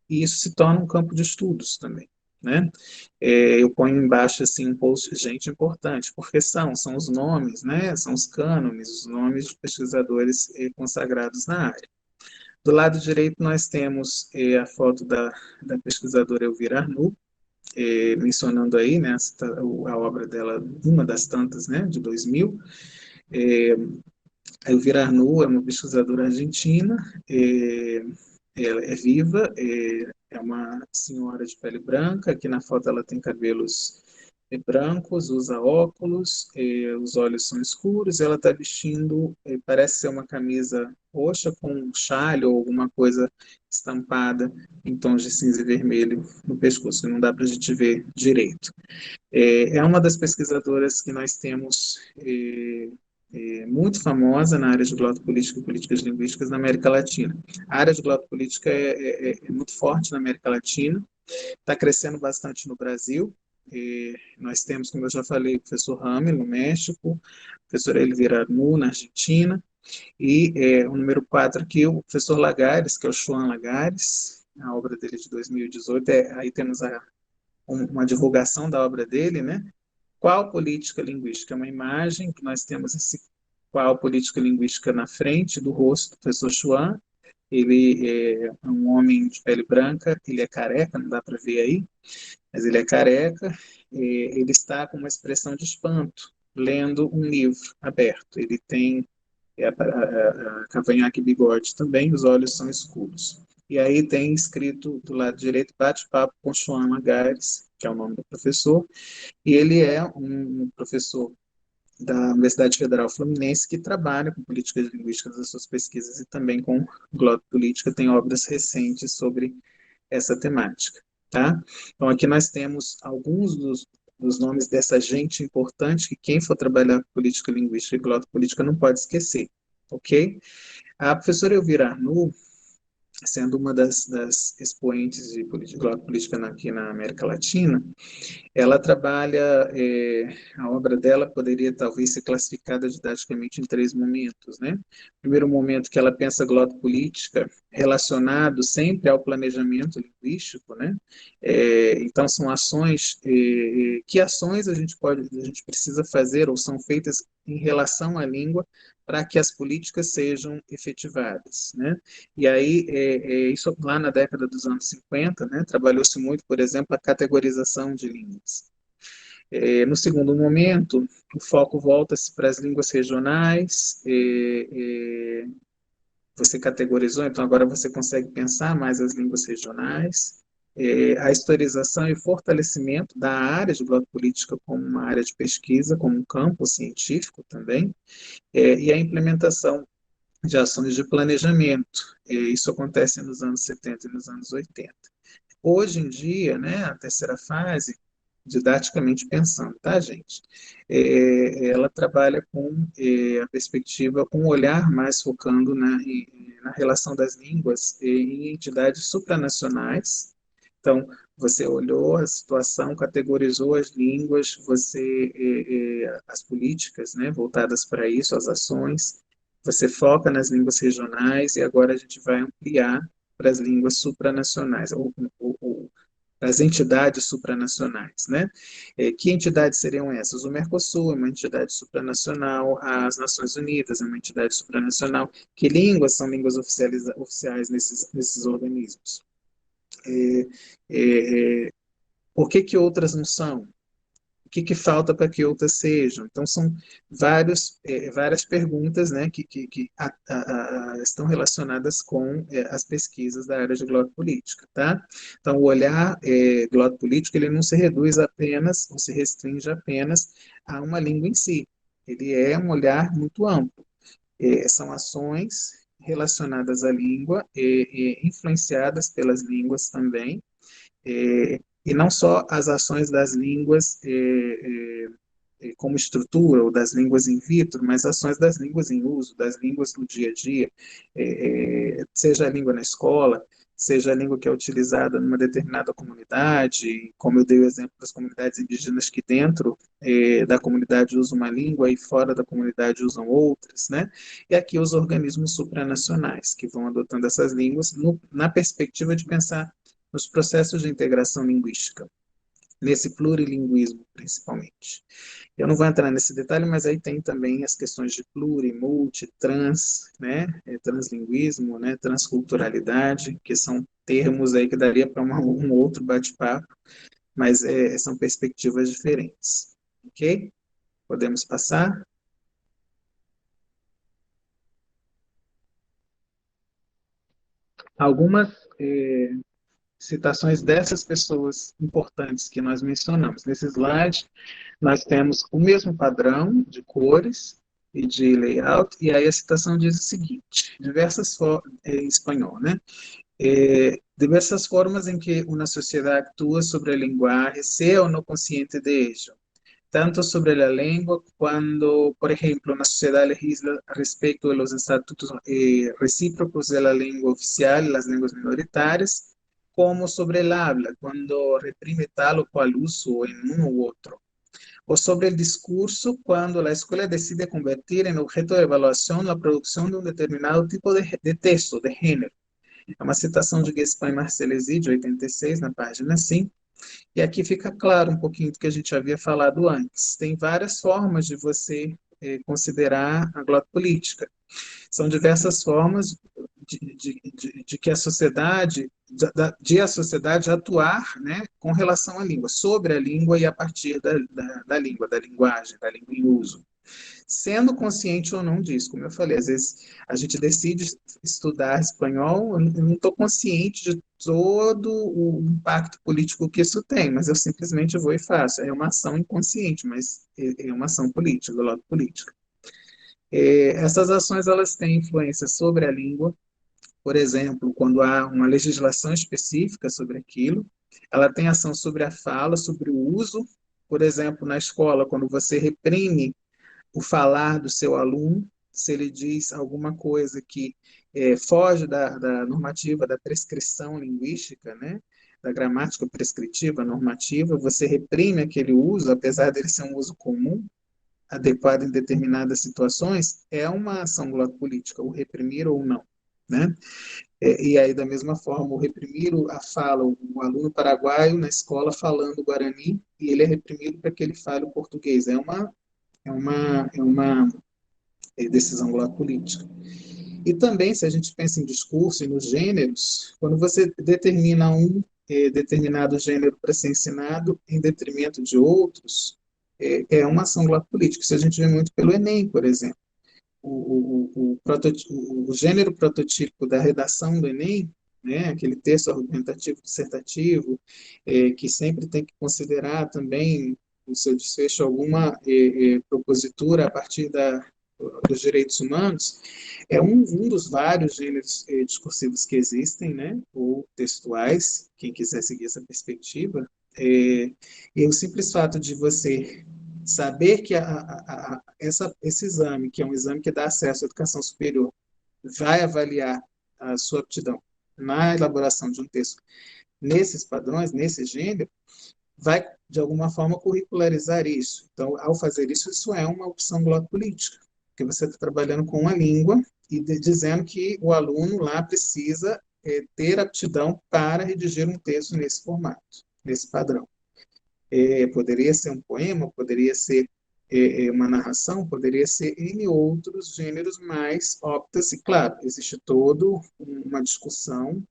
e isso se torna um campo de estudos também, né? Eu ponho embaixo assim um post, gente, importante, porque são os nomes, né? São os cânones, os nomes de pesquisadores consagrados na área. Do lado direito nós temos a foto da pesquisadora Elvira Arnoux, mencionando aí, né, a obra dela, uma das tantas, né, de 2000. A Elvira Arnoux é uma pesquisadora argentina, ela é viva, é uma senhora de pele branca, aqui na foto ela tem cabelos brancos, usa óculos, os olhos são escuros, ela está vestindo, parece ser uma camisa roxa com um xale ou alguma coisa estampada em tons de cinza e vermelho no pescoço, que não dá para a gente ver direito. É uma das pesquisadoras que nós temos muito famosa na área de glotopolítica e políticas linguísticas na América Latina. A área de glotopolítica é muito forte na América Latina, está crescendo bastante no Brasil. Nós temos, como eu já falei, o professor Hamel, no México, o professor Elvira Arnoux, na Argentina, e o número 4 aqui, o professor Lagares, que é o João Lagares, a obra dele de 2018, aí temos uma divulgação da obra dele, né? Qual política linguística? É uma imagem que nós temos esse qual política linguística na frente do rosto do professor Chuan. Ele é um homem de pele branca, ele é careca, não dá para ver aí, mas ele é careca, ele está com uma expressão de espanto, lendo um livro aberto. Ele tem a cavanhaque e bigode também, os olhos são escuros. E aí tem escrito do lado direito, bate-papo com João Lagares, que é o nome do professor, e ele é um professor da Universidade Federal Fluminense que trabalha com políticas linguísticas nas suas pesquisas e também com glotopolítica, tem obras recentes sobre essa temática, tá? Então aqui nós temos alguns dos nomes dessa gente importante que quem for trabalhar política linguística e glotopolítica não pode esquecer, ok? A professora Elvira Arnoux, sendo uma das expoentes de glotopolítica aqui na América Latina, ela trabalha, a obra dela poderia talvez ser classificada didaticamente em três momentos, né? Primeiro momento que ela pensa glotopolítica relacionado sempre ao planejamento linguístico, né? Então são ações, que ações a gente precisa fazer ou são feitas em relação à língua para que as políticas sejam efetivadas, né? E aí, isso lá na década dos anos 50, né, trabalhou-se muito, por exemplo, a categorização de línguas. No segundo momento, o foco volta-se para as línguas regionais, você categorizou, então agora você consegue pensar mais as línguas regionais, a historização e fortalecimento da área de glotopolítica como uma área de pesquisa, como um campo científico também, e a implementação de ações de planejamento. Isso acontece nos anos 70 e nos anos 80. Hoje em dia, né, a terceira fase, didaticamente pensando, tá, gente? Ela trabalha com a perspectiva, com um olhar mais focando na relação das línguas em entidades supranacionais. Então, você olhou a situação, categorizou as línguas, as políticas, né, voltadas para isso, as ações, você foca nas línguas regionais e agora a gente vai ampliar para as línguas supranacionais, ou as entidades supranacionais, né? Que entidades seriam essas? O Mercosul é uma entidade supranacional, as Nações Unidas é uma entidade supranacional. Que línguas são línguas oficiais nesses organismos? Por que outras não são? O que falta para que outras sejam? Então, são várias perguntas, né, que estão relacionadas com as pesquisas da área de glotopolítica, tá? Então, o olhar glotopolítico, ele não se reduz apenas, ou se restringe apenas a uma língua em si. Ele é um olhar muito amplo. São ações relacionadas à língua, influenciadas pelas línguas também, e não só as ações das línguas como estrutura, ou das línguas in vitro, mas ações das línguas em uso, das línguas do dia a dia, seja a língua na escola, seja a língua que é utilizada numa determinada comunidade, como eu dei o exemplo das comunidades indígenas que dentro da comunidade usam uma língua e fora da comunidade usam outras, né? E aqui os organismos supranacionais, que vão adotando essas línguas na perspectiva de pensar nos processos de integração linguística, nesse plurilinguismo, principalmente. Eu não vou entrar nesse detalhe, mas aí tem também as questões de pluri, multi, trans, né, translinguismo, né, transculturalidade, que são termos aí que daria para um outro bate-papo, mas são perspectivas diferentes. Ok? Podemos passar? Algumas citações dessas pessoas importantes que nós mencionamos. Nesse slide, nós temos o mesmo padrão de cores e de layout, e aí a citação diz o seguinte, em espanhol, né? Diversas formas en que una sociedad actúa sobre el lenguaje, sea o no consciente de ello. Tanto sobre la lengua, cuando, por ejemplo, una sociedad legisla respecto de los estatutos recíprocos de la lengua oficial y las lenguas minoritarias, como sobre el habla, cuando reprime tal o cual uso en uno u otro. O sobre el discurso, cuando la escuela decide convertir en objeto de evaluación la producción de un determinado tipo de texto, de género. É uma citação de Gaspar e Marcelesi, de 86, na página 5. E aqui fica claro um pouquinho do que a gente havia falado antes. Tem várias formas de você considerar a glota política. São diversas formas de que a sociedade, de a sociedade atuar, né, com relação à língua, sobre a língua e a partir da língua, da linguagem, da língua em uso. Sendo consciente ou não disso, como eu falei, às vezes a gente decide estudar espanhol, eu não estou consciente de todo o impacto político que isso tem, mas eu simplesmente vou e faço. É uma ação inconsciente, mas é uma ação política, do lado político. Essas ações, elas têm influência sobre a língua, por exemplo, quando há uma legislação específica sobre aquilo, ela tem ação sobre a fala, sobre o uso, por exemplo, na escola, quando você reprime o falar do seu aluno, se ele diz alguma coisa que foge da normativa, da prescrição linguística, né, da gramática prescritiva, normativa, você reprime aquele uso, apesar dele ser um uso comum, adequado em determinadas situações, é uma ação política, o reprimir ou não, né? E aí, da mesma forma, o reprimir a fala, o aluno paraguaio na escola falando guarani, e ele é reprimido para que ele fale o português, é uma decisão política. E também, se a gente pensa em discurso e nos gêneros, quando você determina um determinado gênero para ser ensinado em detrimento de outros, é uma ação política. Isso a gente vê muito pelo Enem, por exemplo. O gênero prototípico da redação do Enem, né, aquele texto argumentativo dissertativo, que sempre tem que considerar também no seu desfecho alguma propositura a partir dos direitos humanos, é um dos vários gêneros discursivos que existem, né, ou textuais, quem quiser seguir essa perspectiva, e o simples fato de você saber que esse exame, que é um exame que dá acesso à educação superior, vai avaliar a sua aptidão na elaboração de um texto nesses padrões, nesse gênero, vai, de alguma forma, curricularizar isso. Então, ao fazer isso, isso é uma opção política, porque você está trabalhando com uma língua e dizendo que o aluno lá precisa ter aptidão para redigir um texto nesse formato, nesse padrão. Poderia ser um poema, poderia ser uma narração, poderia ser em outros gêneros, mas opta-se, claro, existe toda uma discussão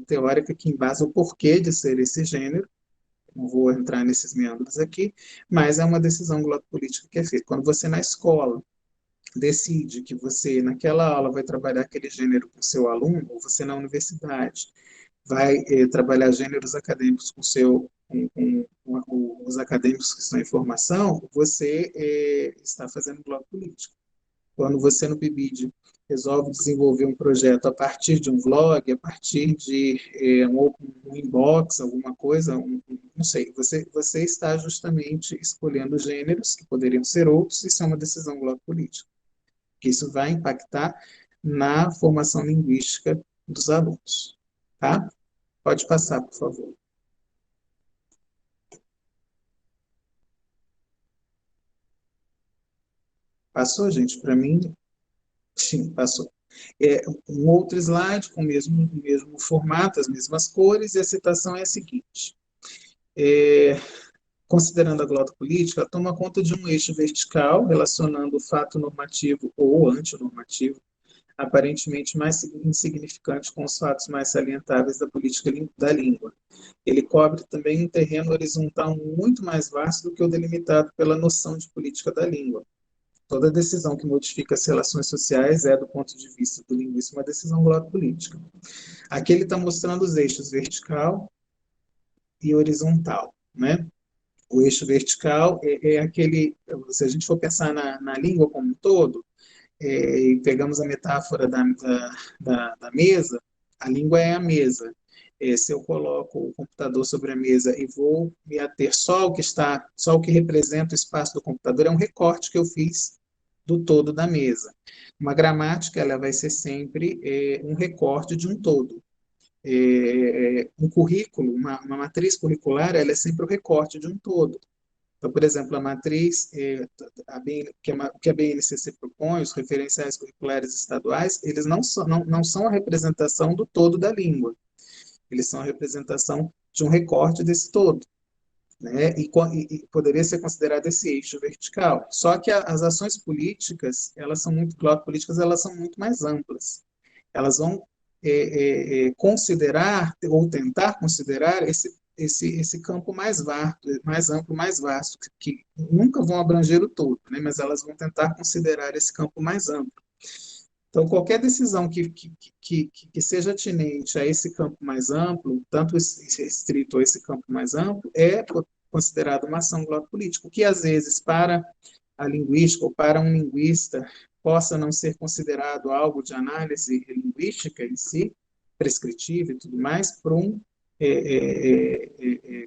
teórica que embasa o porquê de ser esse gênero. Não vou entrar nesses meandros aqui, mas é uma decisão política que é feita. Quando você, na escola, decide que você, naquela aula, vai trabalhar aquele gênero com o seu aluno, ou você, na universidade, vai trabalhar gêneros acadêmicos com os acadêmicos que estão em formação, você está fazendo político. Quando você, no PIBID, resolve desenvolver um projeto a partir de um vlog, a partir de um inbox, alguma coisa, não sei, você está justamente escolhendo gêneros que poderiam ser outros, isso é uma decisão política, que isso vai impactar na formação linguística dos alunos. Tá? Pode passar, por favor. Passou, gente? Para mim, sim, passou. Um outro slide com o mesmo formato, as mesmas cores, e a citação é a seguinte. Considerando a glota política, ela toma conta de um eixo vertical relacionando o fato normativo ou antinormativo, aparentemente mais insignificante, com os fatos mais salientáveis da política da língua. Ele cobre também um terreno horizontal muito mais vasto do que o delimitado pela noção de política da língua. Toda decisão que modifica as relações sociais é, do ponto de vista do linguista, uma decisão política. Aqui ele está mostrando os eixos vertical e horizontal, né? O eixo vertical é aquele, se a gente for pensar na língua como um todo, e pegamos a metáfora da mesa, a língua é a mesa. Se eu coloco o computador sobre a mesa e vou me ater só o que representa o espaço do computador, é um recorte que eu fiz do todo da mesa. Uma gramática, ela vai ser sempre um recorte de um todo. Um currículo, uma matriz curricular, ela é sempre o recorte de um todo. Então, por exemplo, a matriz, que a BNCC propõe, os referenciais curriculares estaduais, eles não são a representação do todo da língua, eles são a representação de um recorte desse todo, né? E poderia ser considerado esse eixo vertical. Só que as ações políticas, políticas, elas são muito mais amplas. Elas vão considerar ou tentar considerar esse campo mais amplo, mais vasto, que nunca vão abranger o todo, né? Mas elas vão tentar considerar esse campo mais amplo. Então, qualquer decisão que seja atinente a esse campo mais amplo, tanto restrito a esse campo mais amplo, é considerado uma ação política, o que às vezes para a linguística ou para um linguista possa não ser considerado algo de análise linguística em si, prescritiva e tudo mais, para um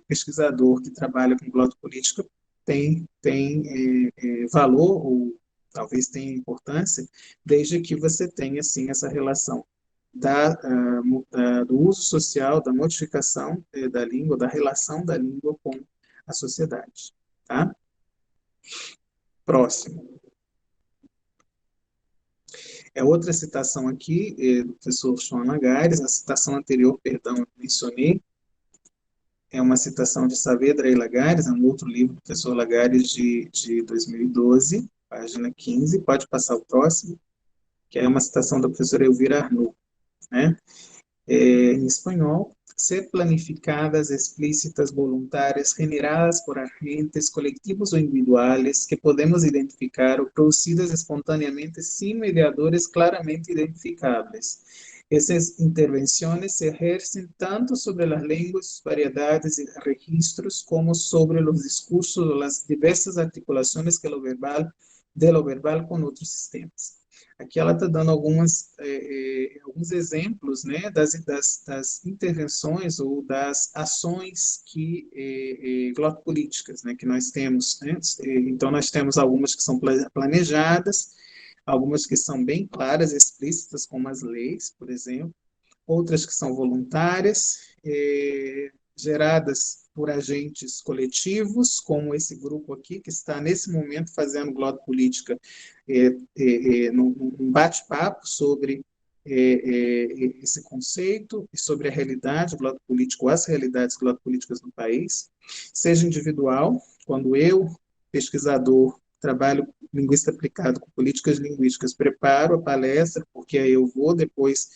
pesquisador que trabalha com glottopolítica tem valor ou talvez tenha importância, desde que você tenha, assim, essa relação do uso social, da modificação da língua, da relação da língua com a sociedade. Tá? Próximo. Outra citação aqui do professor João Lagares, a citação anterior, perdão, eu mencionei, é uma citação de Saavedra e Lagares, é um outro livro do professor Lagares de 2012, página 15, pode passar o próximo, que é uma citação da professora Elvira Arnaud, né? Em espanhol, ser planificadas, explícitas, voluntárias, generadas por agentes colectivos ou individuales que podemos identificar ou produzidas espontaneamente sin mediadores claramente identificables. Essas intervenções se ejercem tanto sobre as línguas, variedades e registros, como sobre os discursos ou as diversas articulações de lo verbal com outros sistemas. Aqui ela está dando alguns exemplos, né, das intervenções ou das ações glottopolíticas, né, que nós temos. Né? Então, nós temos algumas que são planejadas, algumas que são bem claras, explícitas, como as leis, por exemplo, outras que são voluntárias, geradas por agentes coletivos, como esse grupo aqui, que está nesse momento fazendo glottopolítica num bate-papo sobre esse conceito e sobre a realidade glottopolítica, ou as realidades glottopolíticas no país, seja individual, quando eu, pesquisador, trabalho linguista aplicado com políticas linguísticas, preparo a palestra, porque aí eu vou depois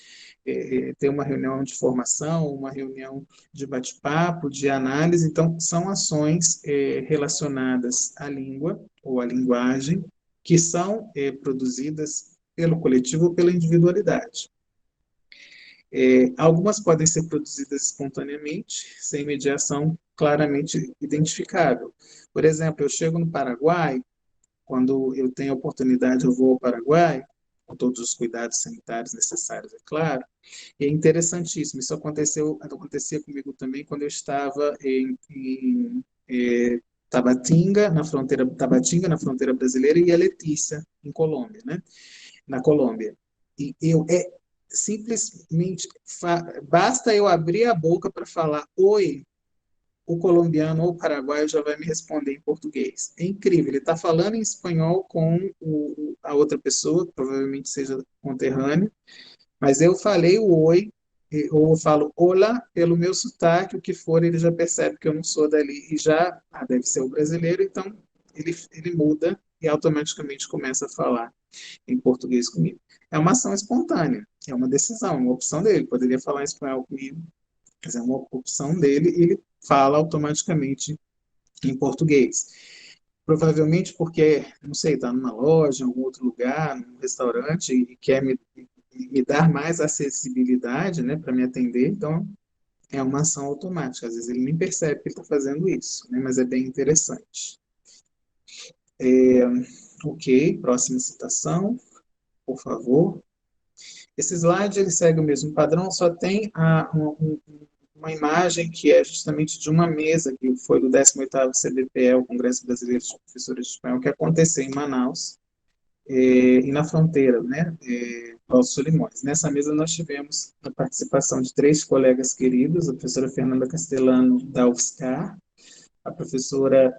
ter uma reunião de formação, uma reunião de bate-papo, de análise. Então, são ações relacionadas à língua ou à linguagem que são produzidas pelo coletivo ou pela individualidade. Algumas podem ser produzidas espontaneamente, sem mediação claramente identificável. Por exemplo, eu chego no Paraguai, quando eu tenho a oportunidade, eu vou ao Paraguai, com todos os cuidados sanitários necessários, é claro, e é interessantíssimo. Isso acontecia comigo também quando eu estava em Tabatinga, na fronteira brasileira, e a Letícia, em Colômbia, né? Na Colômbia. E simplesmente, basta eu abrir a boca para falar oi, o colombiano ou o paraguaio já vai me responder em português. É incrível, ele está falando em espanhol com a outra pessoa, que provavelmente seja conterrâneo, mas eu falei o oi, ou eu falo olá, pelo meu sotaque, o que for, ele já percebe que eu não sou dali, e já, deve ser o brasileiro, então ele muda e automaticamente começa a falar em português comigo. É uma ação espontânea, é uma decisão, uma opção dele, poderia falar em espanhol comigo, mas é uma opção dele, e ele fala automaticamente em português. Provavelmente porque, não sei, está numa loja, em algum outro lugar, num restaurante, e quer me dar mais acessibilidade, né, para me atender, então é uma ação automática, às vezes ele nem percebe que ele está fazendo isso, né? Mas é bem interessante. Ok, próxima citação, por favor. Esse slide ele segue o mesmo padrão, só tem uma imagem que é justamente de uma mesa que foi do 18º CBPE, o Congresso Brasileiro de Professores de Espanhol, que aconteceu em Manaus, e na fronteira, né, Paulo Solimões. Nessa mesa nós tivemos a participação de 3 colegas queridos, a professora Fernanda Castellano, da UFSCar, a professora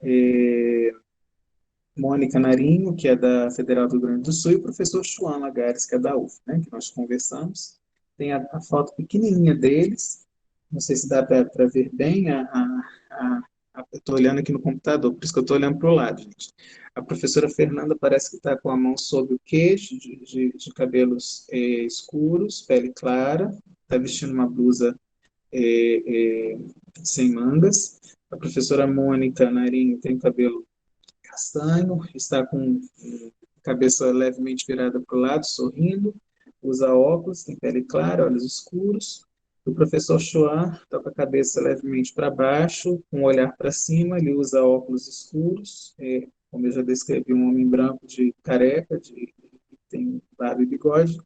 Mônica Narinho, que é da Federal do Rio Grande do Sul, e o professor Chuan Lagares, que é da UF, né, que nós conversamos. Tem a foto pequenininha deles, não sei se dá para ver bem, eu estou olhando aqui no computador, por isso que eu estou olhando para o lado, gente. A professora Fernanda parece que está com a mão sobre o queixo, de cabelos escuros, pele clara, está vestindo uma blusa sem mangas. A professora Mônica Narinho tem cabelo castanho, está com a cabeça levemente virada para o lado, sorrindo, usa óculos, tem pele clara, olhos escuros. O professor Chuan está com a cabeça levemente para baixo, com o olhar para cima, ele usa óculos escuros, como eu já descrevi, um homem branco de careca, tem barba e bigode,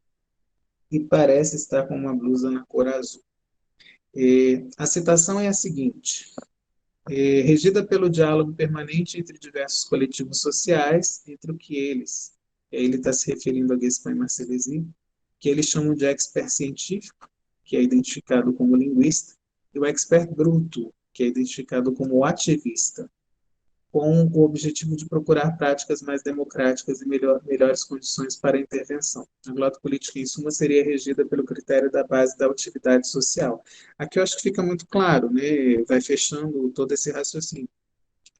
e parece estar com uma blusa na cor azul. A citação é a seguinte: regida pelo diálogo permanente entre diversos coletivos sociais, entre o que ele está se referindo a Gaspar e Marcellesi, que eles chamam de expert científico, que é identificado como linguista, e o expert bruto, que é identificado como ativista, com o objetivo de procurar práticas mais democráticas e melhores condições para a intervenção. A glotopolítica, em suma, seria regida pelo critério da base da utilidade social. Aqui eu acho que fica muito claro, né? Vai fechando todo esse raciocínio.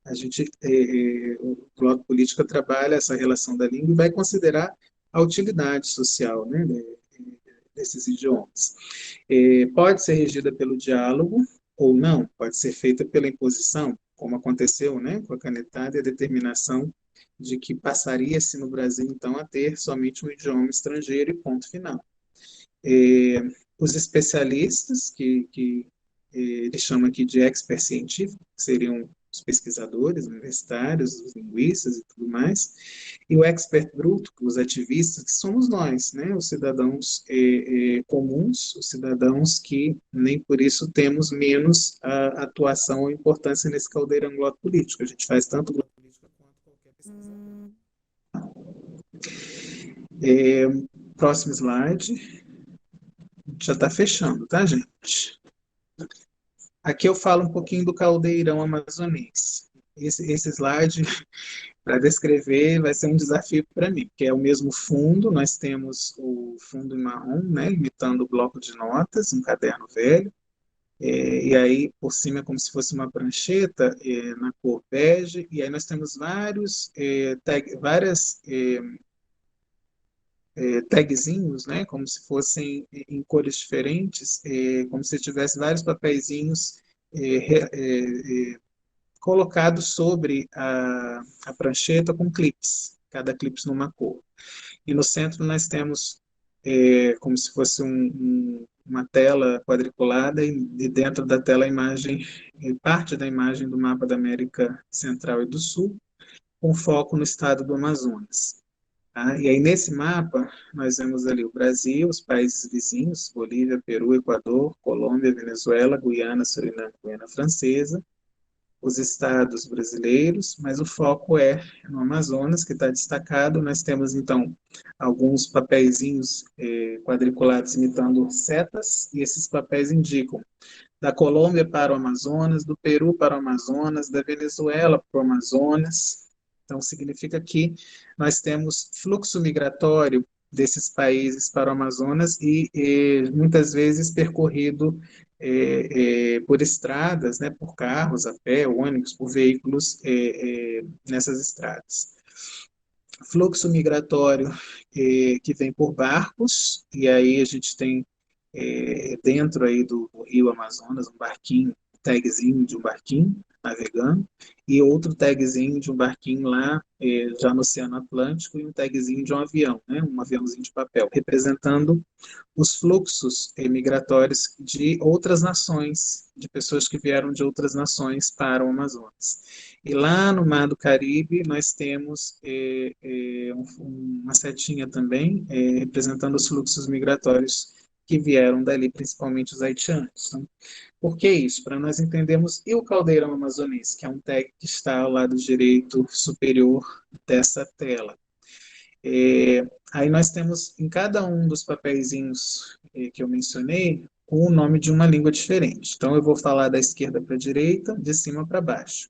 A gente, o glotopolítica trabalha essa relação da língua e vai considerar a utilidade social, né, desses idiomas. Pode ser regida pelo diálogo ou não, pode ser feita pela imposição, como aconteceu, né, com a canetada e a determinação de que passaria-se no Brasil, então, a ter somente um idioma estrangeiro e ponto final. Os especialistas, que ele chama aqui de expert científico, que seriam os pesquisadores universitários, os linguistas e tudo mais, e o expert bruto, os ativistas, que somos nós, né, os cidadãos comuns, os cidadãos que nem por isso temos menos a atuação ou importância nesse caldeirão glotopolítico. A gente faz tanto glotopolítica quanto qualquer pesquisador. Próximo slide. Já está fechando, tá, gente? Aqui eu falo um pouquinho do caldeirão amazonense. Esse slide, para descrever, vai ser um desafio para mim, porque é o mesmo fundo, nós temos o fundo em marrom, né, imitando o bloco de notas, um caderno velho, e aí por cima é como se fosse uma prancheta na cor bege, e aí nós temos várias tagzinhos, né, como se fossem em cores diferentes, como se tivesse vários papeizinhos colocados sobre a prancheta com clips, cada clipe numa cor. E no centro nós temos como se fosse uma tela quadriculada e dentro da tela a imagem, parte da imagem do mapa da América Central e do Sul, com foco no estado do Amazonas. Tá? E aí, nesse mapa, nós vemos ali o Brasil, os países vizinhos, Bolívia, Peru, Equador, Colômbia, Venezuela, Guiana, Suriname, Guiana Francesa, os estados brasileiros, mas o foco é no Amazonas, que está destacado. Nós temos, então, alguns papeizinhos quadriculados imitando setas, e esses papéis indicam da Colômbia para o Amazonas, do Peru para o Amazonas, da Venezuela para o Amazonas. Então, significa que nós temos fluxo migratório desses países para o Amazonas e muitas vezes percorrido por estradas, né, por carros, a pé, ônibus, por veículos nessas estradas. Fluxo migratório que vem por barcos, e aí a gente tem dentro aí do rio Amazonas um barquinho, tagzinho de um barquinho, navegando, e outro tagzinho de um barquinho lá, já no Oceano Atlântico, e um tagzinho de um avião, né, um aviãozinho de papel, representando os fluxos migratórios de outras nações, de pessoas que vieram de outras nações para o Amazonas. E lá no Mar do Caribe, nós temos uma setinha também, representando os fluxos migratórios que vieram dali, principalmente os haitianos. Então, por que isso? Para nós entendermos e o caldeirão amazonense, que é um tag que está ao lado direito superior dessa tela. Aí nós temos em cada um dos papeizinhos que eu mencionei o nome de uma língua diferente. Então eu vou falar da esquerda para a direita, de cima para baixo.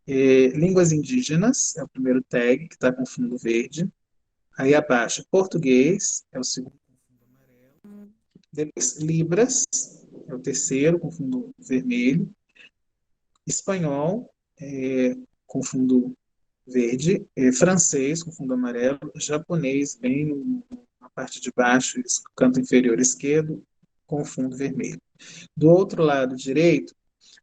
Línguas indígenas é o primeiro tag, que está com fundo verde. Aí abaixo, português, é o segundo com fundo amarelo. Depois, Libras, é o terceiro com fundo vermelho. Espanhol, com fundo verde. Francês, com fundo amarelo. Japonês, bem na parte de baixo, canto inferior esquerdo, com fundo vermelho. Do outro lado direito,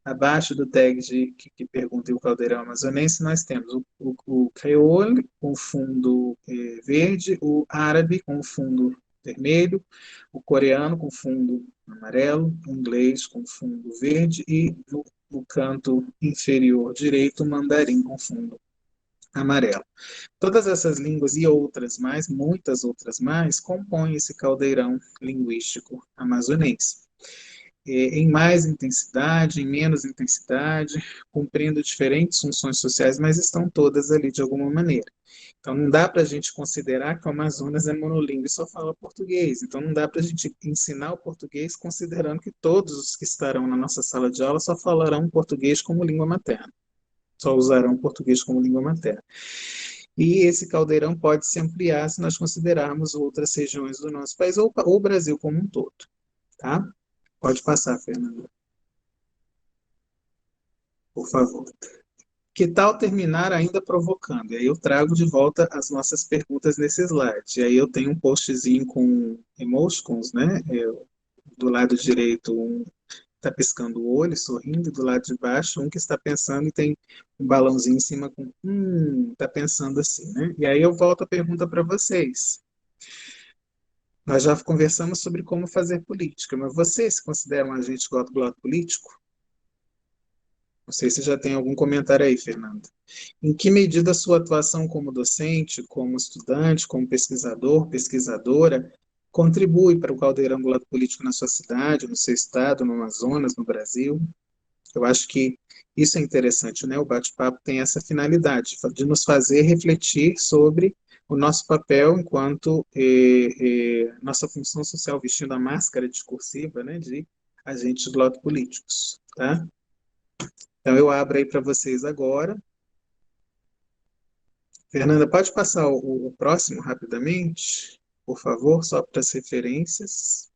abaixo do tag que pergunta o caldeirão amazonense, nós temos o creole com fundo verde, o árabe com fundo vermelho, o coreano com fundo amarelo, o inglês com fundo verde e no canto inferior direito, o mandarim com fundo amarelo. Todas essas línguas e outras mais, muitas outras mais, compõem esse caldeirão linguístico amazonense. Em mais intensidade, em menos intensidade, cumprindo diferentes funções sociais, mas estão todas ali de alguma maneira. Então, não dá para a gente considerar que o Amazonas é monolíngue e só fala português. Então, não dá para a gente ensinar o português considerando que todos os que estarão na nossa sala de aula só falarão português como língua materna. Só usarão português como língua materna. E esse caldeirão pode se ampliar se nós considerarmos outras regiões do nosso país ou o Brasil como um todo. Tá? Pode passar, Fernanda. Por favor. Que tal terminar ainda provocando? E aí eu trago de volta as nossas perguntas nesse slide. E aí eu tenho um postzinho com emoticons, né? Do lado direito, um está piscando o olho, sorrindo, e do lado de baixo, um que está pensando e tem um balãozinho em cima com está pensando assim, né? E aí eu volto a pergunta para vocês. Nós já conversamos sobre como fazer política, mas você se considera um agente gloto político? Não sei se já tem algum comentário aí, Fernanda. Em que medida a sua atuação como docente, como estudante, como pesquisador, pesquisadora, contribui para o caldeirão gloto político na sua cidade, no seu estado, no Amazonas, no Brasil? Eu acho que isso é interessante, né? O bate-papo tem essa finalidade, de nos fazer refletir sobre o nosso papel enquanto nossa função social, vestindo a máscara discursiva, né, de agentes glotopolíticos, tá? Então, eu abro aí para vocês agora. Fernanda, pode passar o próximo rapidamente, por favor, só para as referências.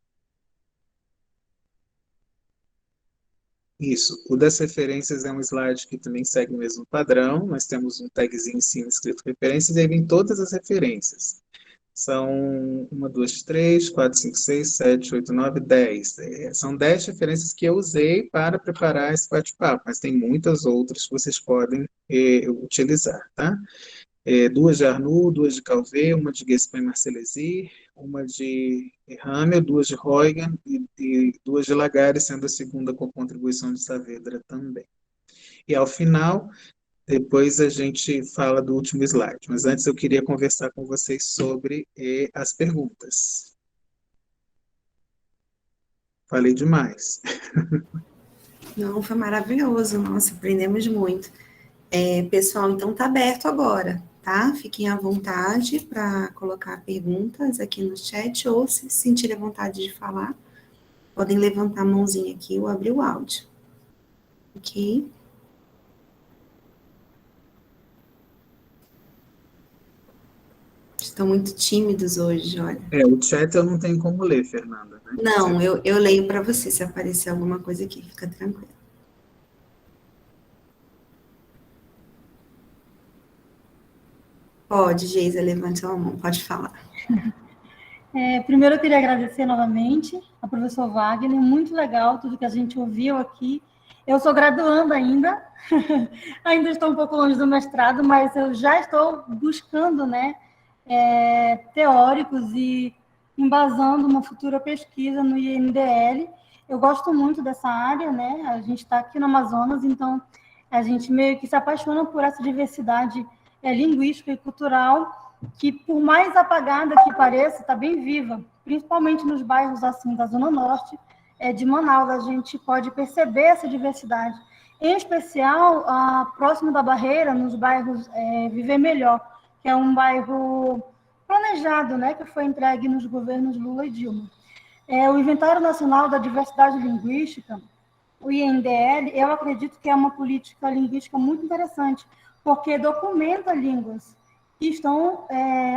Isso, o das referências é um slide que também segue o mesmo padrão, nós temos um tagzinho em cima escrito referências, e aí vem todas as referências. São 1, 2, 3, 4, 5, 6, 7, 8, 9, 10. São 10 referências que eu usei para preparar esse bate-papo, mas tem muitas outras que vocês podem utilizar, tá? 2 de Arnoux, 2 de Calvé, uma de Guespan Marcelesi, uma de Hamel, 2 de Huygens e 2 de Lagares, sendo a segunda com contribuição de Saavedra também. E ao final, depois a gente fala do último slide, mas antes eu queria conversar com vocês sobre as perguntas. Falei demais. Não, foi maravilhoso, nossa, aprendemos muito. Pessoal, então tá aberto agora, tá? Fiquem à vontade para colocar perguntas aqui no chat, ou se sentirem vontade de falar, podem levantar a mãozinha aqui ou abrir o áudio. Ok? Estão muito tímidos hoje, olha. O chat eu não tenho como ler, Fernanda. Né? Não, eu leio para você, se aparecer alguma coisa aqui, fica tranquilo. Pode, Geisa, levante a mão, pode falar. Primeiro, eu queria agradecer novamente ao professor Wagner, muito legal tudo que a gente ouviu aqui. Eu sou graduanda ainda, ainda estou um pouco longe do mestrado, mas eu já estou buscando, né, teóricos e embasando uma futura pesquisa no INDL. Eu gosto muito dessa área, né? A gente está aqui no Amazonas, então a gente meio que se apaixona por essa diversidade linguística e cultural, que por mais apagada que pareça, está bem viva, principalmente nos bairros assim da Zona Norte de Manaus. A gente pode perceber essa diversidade. Em especial, próximo da Barreira, nos bairros Viver Melhor, que é um bairro planejado, né, que foi entregue nos governos Lula e Dilma. O Inventário Nacional da Diversidade Linguística, o INDL, eu acredito que é uma política linguística muito interessante, porque documenta línguas que estão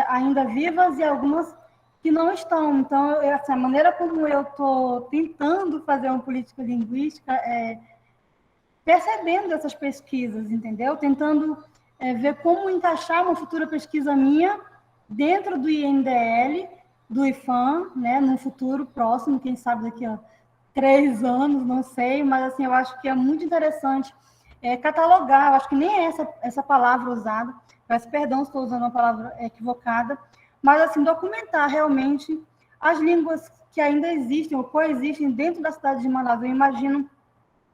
ainda vivas e algumas que não estão. Então, a maneira como eu estou tentando fazer uma política linguística percebendo essas pesquisas, entendeu? Tentando ver como encaixar uma futura pesquisa minha dentro do INDL, do IFAM, né, num futuro próximo, quem sabe daqui a 3 anos, não sei, mas assim, eu acho que é muito interessante catalogar, eu acho que nem é essa palavra usada, peço perdão se estou usando uma palavra equivocada, mas assim, documentar realmente as línguas que ainda existem ou coexistem dentro da cidade de Manaus. Eu imagino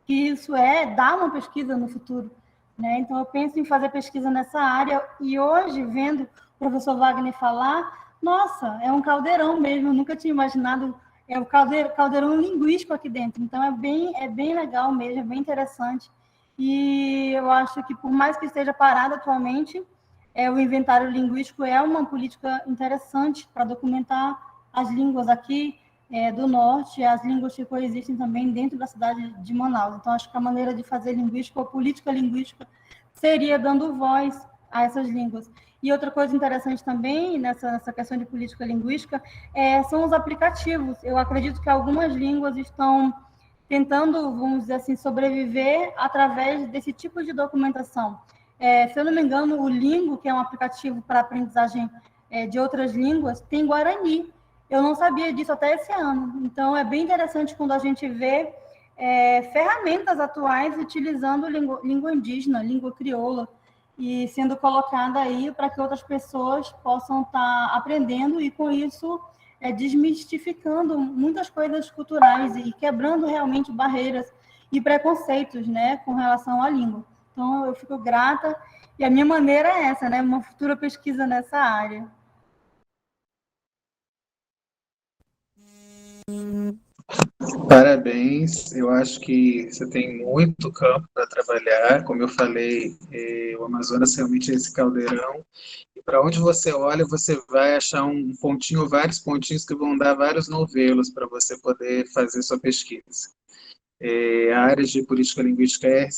que isso dar uma pesquisa no futuro, né? Então, eu penso em fazer pesquisa nessa área, e hoje, vendo o professor Wagner falar, nossa, é um caldeirão mesmo, eu nunca tinha imaginado, o caldeirão linguístico aqui dentro, então é bem legal mesmo, é bem interessante, e eu acho que, por mais que esteja parado atualmente, o inventário linguístico é uma política interessante para documentar as línguas aqui, do norte, as línguas que coexistem também dentro da cidade de Manaus. Então, acho que a maneira de fazer linguística ou política linguística seria dando voz a essas línguas. E outra coisa interessante também nessa questão de política linguística são os aplicativos. Eu acredito que algumas línguas estão tentando, vamos dizer assim, sobreviver através desse tipo de documentação. Se eu não me engano, o Lingo, que é um aplicativo para aprendizagem de outras línguas, tem Guarani. Eu não sabia disso até esse ano. Então, é bem interessante quando a gente vê ferramentas atuais utilizando língua indígena, língua crioula, e sendo colocada aí para que outras pessoas possam estar aprendendo e, com isso, desmistificando muitas coisas culturais e quebrando realmente barreiras e preconceitos, né, com relação à língua. Então, eu fico grata, e a minha maneira é essa, né, uma futura pesquisa nessa área. Parabéns, eu acho que você tem muito campo para trabalhar. Como eu falei, o Amazonas realmente é esse caldeirão. E para onde você olha, você vai achar um pontinho, vários pontinhos que vão dar vários novelos para você poder fazer sua pesquisa. A área de política linguística é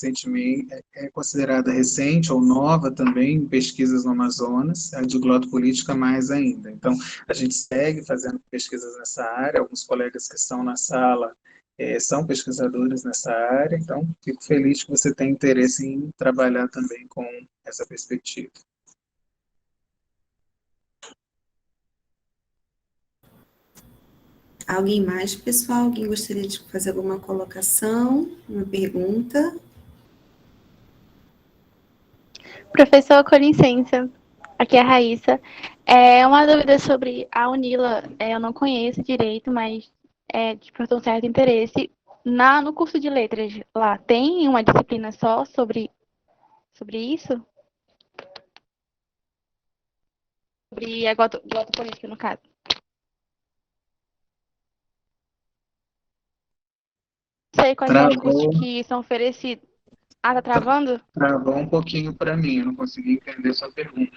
considerada recente ou nova também em pesquisas no Amazonas, a de glottopolítica mais ainda. Então, a gente segue fazendo pesquisas nessa área, alguns colegas que estão na sala são pesquisadores nessa área, então fico feliz que você tenha interesse em trabalhar também com essa perspectiva. Alguém mais, pessoal? Alguém gostaria de fazer alguma colocação, uma pergunta? Professor, com licença, aqui é a Raíssa. É uma dúvida sobre a UNILA, eu não conheço direito, mas despertou um certo interesse. No curso de letras lá, tem uma disciplina só sobre isso? Sobre a glottopolítica, no caso. Não sei quais são os cursos que são oferecidos. Ah, tá travando? Travou um pouquinho para mim, eu não consegui entender sua pergunta.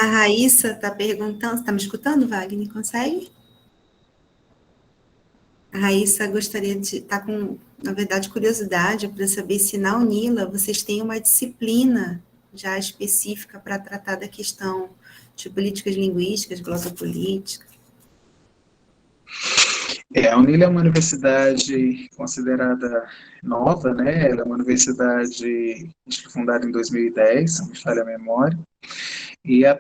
A Raíssa está perguntando, está me escutando, Wagner? Consegue? A Raíssa gostaria de estar com, na verdade, curiosidade para saber se na UNILA vocês têm uma disciplina já específica para tratar da questão de políticas linguísticas, glossopolítica. A UNILA é uma universidade considerada nova, né? Ela é uma universidade, acho que fundada em 2010, se não me falha a memória, e a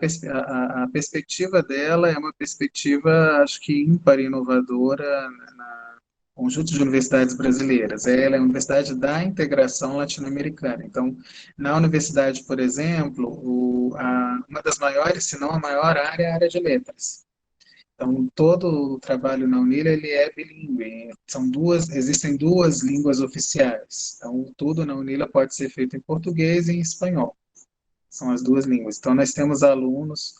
perspectiva dela é uma perspectiva, acho que ímpar e inovadora conjunto de universidades brasileiras. Ela é a Universidade da Integração Latino-Americana. Então, na universidade, por exemplo, uma das maiores, se não a maior área, é a área de letras. Então, todo o trabalho na Unila, ele é bilíngue. Existem duas línguas oficiais. Então, tudo na Unila pode ser feito em português e em espanhol. São as duas línguas. Então, nós temos alunos,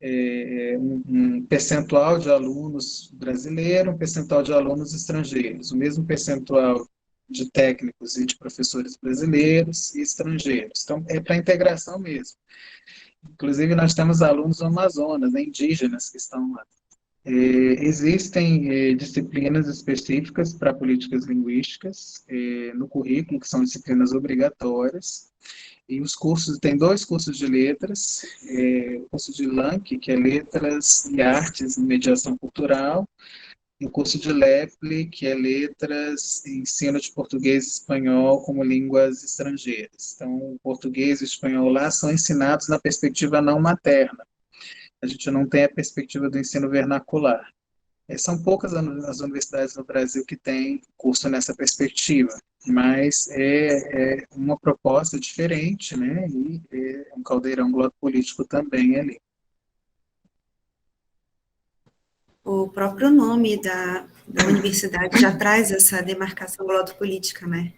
um percentual de alunos brasileiros, um percentual de alunos estrangeiros. O mesmo percentual de técnicos e de professores brasileiros e estrangeiros. Então, é para integração mesmo. Inclusive, nós temos alunos do Amazonas, né, indígenas que estão lá. Existem disciplinas específicas para políticas linguísticas no currículo, que são disciplinas obrigatórias, e os cursos, tem 2 cursos de letras, o curso de LANC, que é Letras e Artes em Mediação Cultural, e o curso de LEPLE, que é Letras e Ensino de Português e Espanhol como Línguas Estrangeiras. Então, o português e o espanhol lá são ensinados na perspectiva não materna. A gente não tem a perspectiva do ensino vernacular. São poucas as universidades no Brasil que têm curso nessa perspectiva, mas é uma proposta diferente, né? E é um caldeirão glotopolítico também ali. O próprio nome da universidade já traz essa demarcação glotopolítica, né?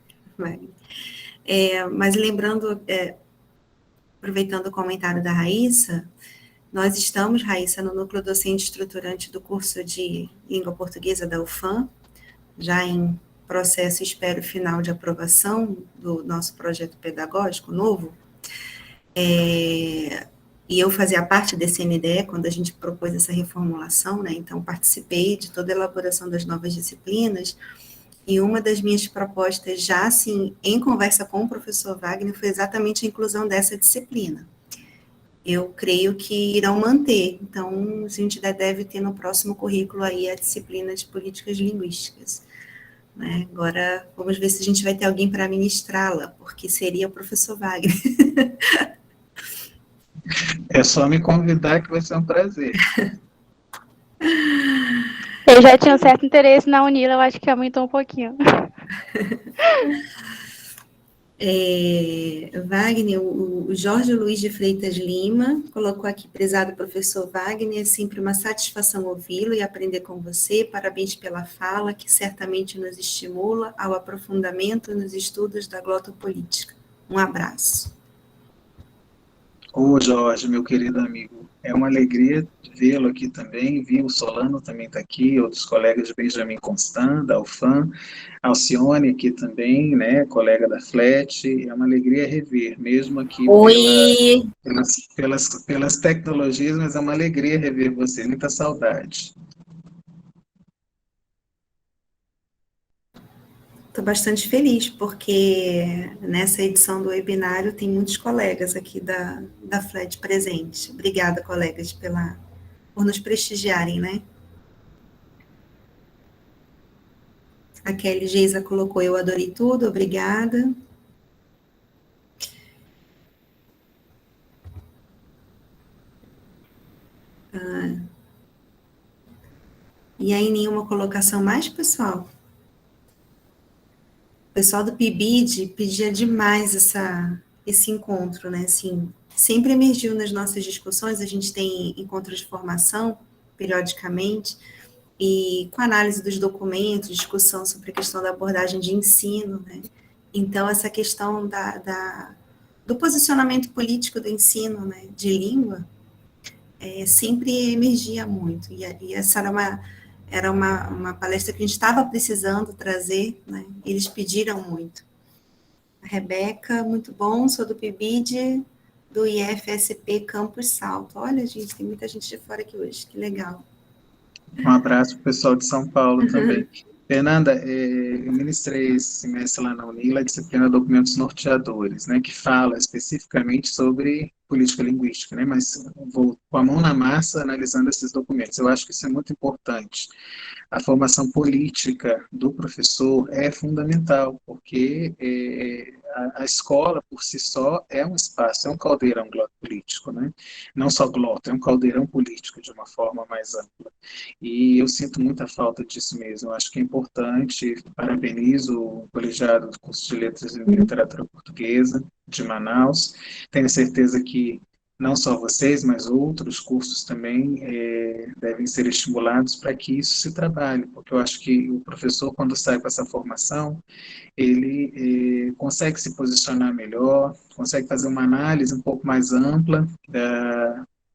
Mas lembrando, aproveitando o comentário da Raíssa, nós estamos, Raíssa, no núcleo docente estruturante do curso de língua portuguesa da UFAM, já em processo, espero, final de aprovação do nosso projeto pedagógico novo. E eu fazia parte desse NDE quando a gente propôs essa reformulação, né? Então participei de toda a elaboração das novas disciplinas, e uma das minhas propostas, já assim, em conversa com o professor Wagner, foi exatamente a inclusão dessa disciplina. Eu creio que irão manter, então a gente deve ter no próximo currículo aí a disciplina de políticas linguísticas. Né? Agora, vamos ver se a gente vai ter alguém para ministrá-la, porque seria o professor Wagner. É só me convidar que vai ser um prazer. Eu já tinha um certo interesse na Unila, eu acho que aumentou um pouquinho. Wagner, o Jorge Luiz de Freitas Lima colocou aqui: prezado professor Wagner, é sempre uma satisfação ouvi-lo e aprender com você, parabéns pela fala, que certamente nos estimula ao aprofundamento nos estudos da glotopolítica. Um abraço. Ô Jorge, meu querido amigo, é uma alegria vê-lo aqui também, o Solano também está aqui, outros colegas de Benjamin Constant, da UFAM, Alcione aqui também, né, colega da FLET, é uma alegria rever, mesmo aqui pelas tecnologias, mas é uma alegria rever você, muita saudade. Estou bastante feliz, porque nessa edição do webinário tem muitos colegas aqui da FLET presentes. Obrigada, colegas, por nos prestigiarem, né? A Kelly Geisa colocou: eu adorei tudo, obrigada. E aí, nenhuma colocação mais, pessoal? O pessoal do PIBID pedia demais esse encontro, né? Assim, sempre emergiu nas nossas discussões, a gente tem encontros de formação, periodicamente, e com análise dos documentos, discussão sobre a questão da abordagem de ensino, né? Então, essa questão do posicionamento político do ensino, né, de língua, sempre emergia muito, e essa era uma palestra que a gente estava precisando trazer, né? Eles pediram muito. A Rebeca, muito bom, sou do PIBID, do IFSP Campus Salto. Olha, gente, tem muita gente de fora aqui hoje, que legal. Um abraço para o pessoal de São Paulo também. Fernanda, eu ministrei esse semestre lá na Unila a disciplina Documentos Norteadores, né, que fala especificamente sobre política linguística, né? Mas vou com a mão na massa analisando esses documentos. Eu acho que isso é muito importante. A formação política do professor é fundamental, porque a escola, por si só, é um espaço, é um caldeirão político, né? Não só glota, é um caldeirão político de uma forma mais ampla. E eu sinto muita falta disso mesmo. Eu acho que é importante, parabenizo o colegiado do curso de Letras e Literatura Portuguesa de Manaus. Tenho certeza que não só vocês, mas outros cursos também devem ser estimulados para que isso se trabalhe, porque eu acho que o professor, quando sai com essa formação, ele consegue se posicionar melhor, consegue fazer uma análise um pouco mais ampla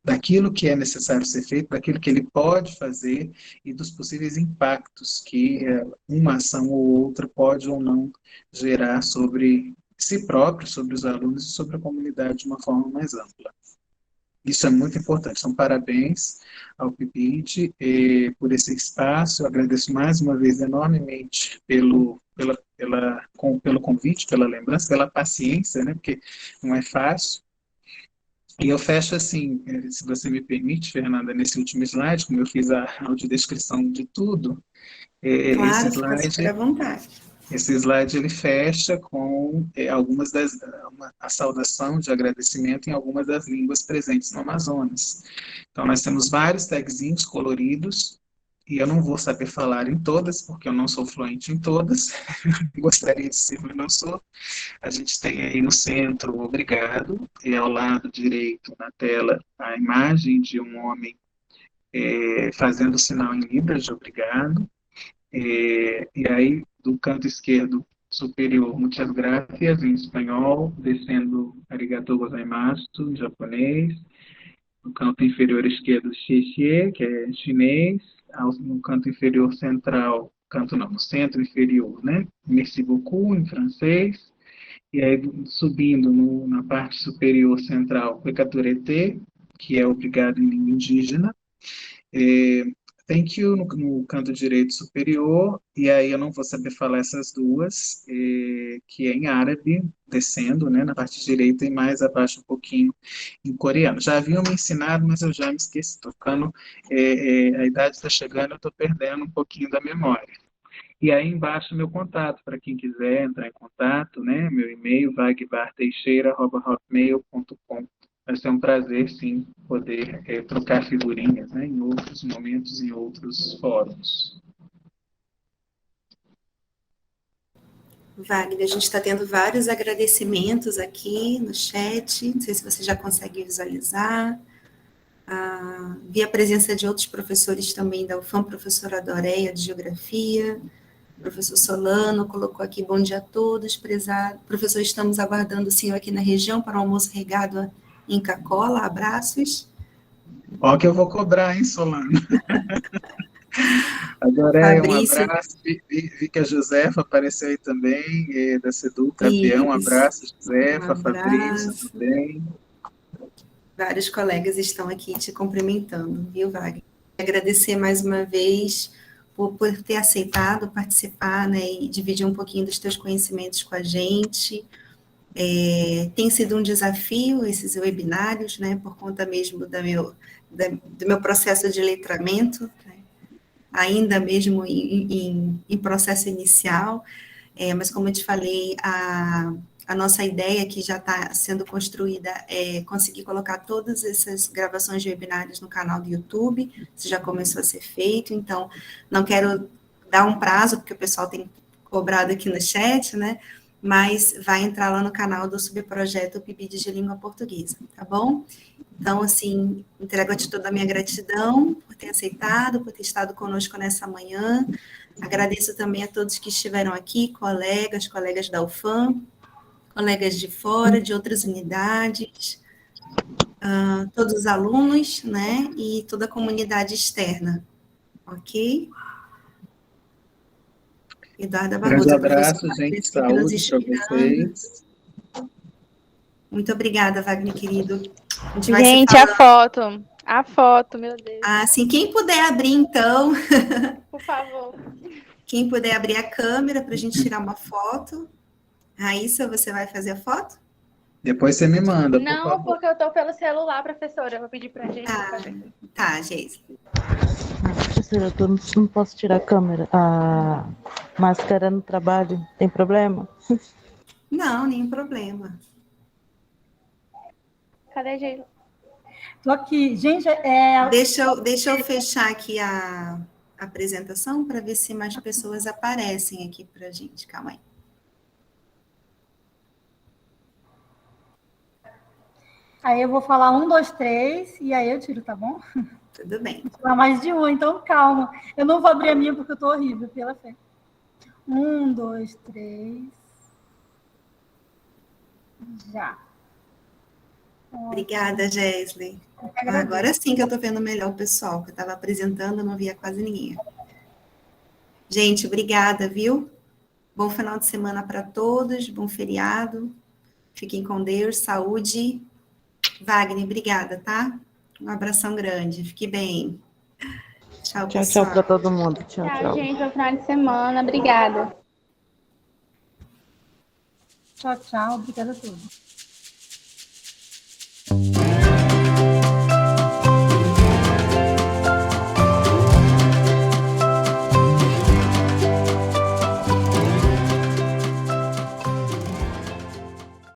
daquilo que é necessário ser feito, daquilo que ele pode fazer e dos possíveis impactos que uma ação ou outra pode ou não gerar sobre si próprio, sobre os alunos e sobre a comunidade de uma forma mais ampla. Isso é muito importante. Então, parabéns ao PIBID por esse espaço. Eu agradeço mais uma vez enormemente pelo convite, pela lembrança, pela paciência, né? Porque não é fácil. E eu fecho assim, se você me permite, Fernanda, nesse último slide, como eu fiz a audiodescrição de tudo, Claro, fica super à vontade. Esse slide ele fecha com a saudação de agradecimento em algumas das línguas presentes no Amazonas. Então, nós temos vários tagzinhos coloridos, e eu não vou saber falar em todas, porque eu não sou fluente em todas, gostaria de ser, mas não sou. A gente tem aí no centro, obrigado, e ao lado direito, na tela, a imagem de um homem fazendo sinal em Libras de obrigado. E aí, do canto esquerdo superior, muchas gracias, em espanhol, descendo arigatou gozaimasu, em japonês. No canto inferior esquerdo, xie, que é chinês. No canto inferior central, no centro inferior, né? Merci beaucoup, em francês. E aí, subindo na parte superior central, pecaturete, que é obrigado em língua indígena. Thank you no canto direito superior, e aí eu não vou saber falar essas duas, que é em árabe, descendo, né, na parte direita e mais abaixo um pouquinho em coreano. Já haviam me ensinado, mas eu já me esqueci, a idade está chegando, eu estou perdendo um pouquinho da memória. E aí embaixo meu contato, para quem quiser entrar em contato, né, meu e-mail, vagbarteixeira@hotmail.com. Vai ser um prazer, sim, poder trocar figurinhas, né, em outros momentos, em outros fóruns. Wagner, a gente está tendo vários agradecimentos aqui no chat, não sei se você já consegue visualizar. Vi a presença de outros professores também da UFAM, professora Doreia, de Geografia, professor Solano colocou aqui, bom dia a todos, prezado. Professor, estamos aguardando o senhor aqui na região para o almoço regado em Cacola, abraços. Ó que eu vou cobrar, hein, Solano? Adorei, um abraço. Vi que a Josefa apareceu aí também, da Seduca, um abraço, Josefa, abraço. Fabrício também. Vários colegas estão aqui te cumprimentando, viu, Wagner? Agradecer mais uma vez por ter aceitado participar, né, e dividir um pouquinho dos teus conhecimentos com a gente. Tem sido um desafio esses webinários, né, por conta mesmo do meu processo de letramento, né, ainda mesmo em processo inicial, mas como eu te falei, a nossa ideia que já está sendo construída é conseguir colocar todas essas gravações de webinários no canal do YouTube, isso já começou a ser feito, então não quero dar um prazo, porque o pessoal tem cobrado aqui no chat, né, mas vai entrar lá no canal do subprojeto PIBID de Língua Portuguesa, tá bom? Então, assim, entrego a ti toda a minha gratidão por ter aceitado, por ter estado conosco nessa manhã. Agradeço também a todos que estiveram aqui, colegas da UFAM, colegas de fora, de outras unidades, todos os alunos, né, e toda a comunidade externa, ok? Eduarda Barroso. Grande abraço, gente, saúde para vocês. Muito obrigada, Wagner, querido. Gente, a foto, meu Deus. Assim, quem puder abrir, então. Por favor. Quem puder abrir a câmera para a gente tirar uma foto. Raíssa, você vai fazer a foto? Depois você me manda, por Não, favor. porque eu tô pelo celular, professora. Eu vou pedir pra gente Ah, fazer. tá, Geisle. Professora, não posso tirar a máscara no trabalho, tem problema? Não, nenhum problema. Cadê a Geila? Tô aqui. Gente, Deixa eu fechar aqui a apresentação para ver se mais pessoas aparecem aqui para a gente. Calma aí. aí eu vou falar 1, 2, 3, e aí eu tiro, tá bom? Tudo bem. Vou falar mais de um, então calma. Eu não vou abrir a minha porque eu tô horrível, pela fé. 1, 2, 3. Já. Obrigada, Geisle. Agora sim que eu estou vendo melhor o pessoal, que eu estava apresentando, eu não via quase ninguém. Gente, obrigada, viu? Bom final de semana para todos, bom feriado. Fiquem com Deus, saúde. Wagner, obrigada, tá? Um abração grande, fique bem. Tchau, Tchau, pessoal. tchau para todo mundo. Tchau, Tchau, tchau. gente. Bom final de semana. Obrigada. Tchau, tchau. Obrigada a todos.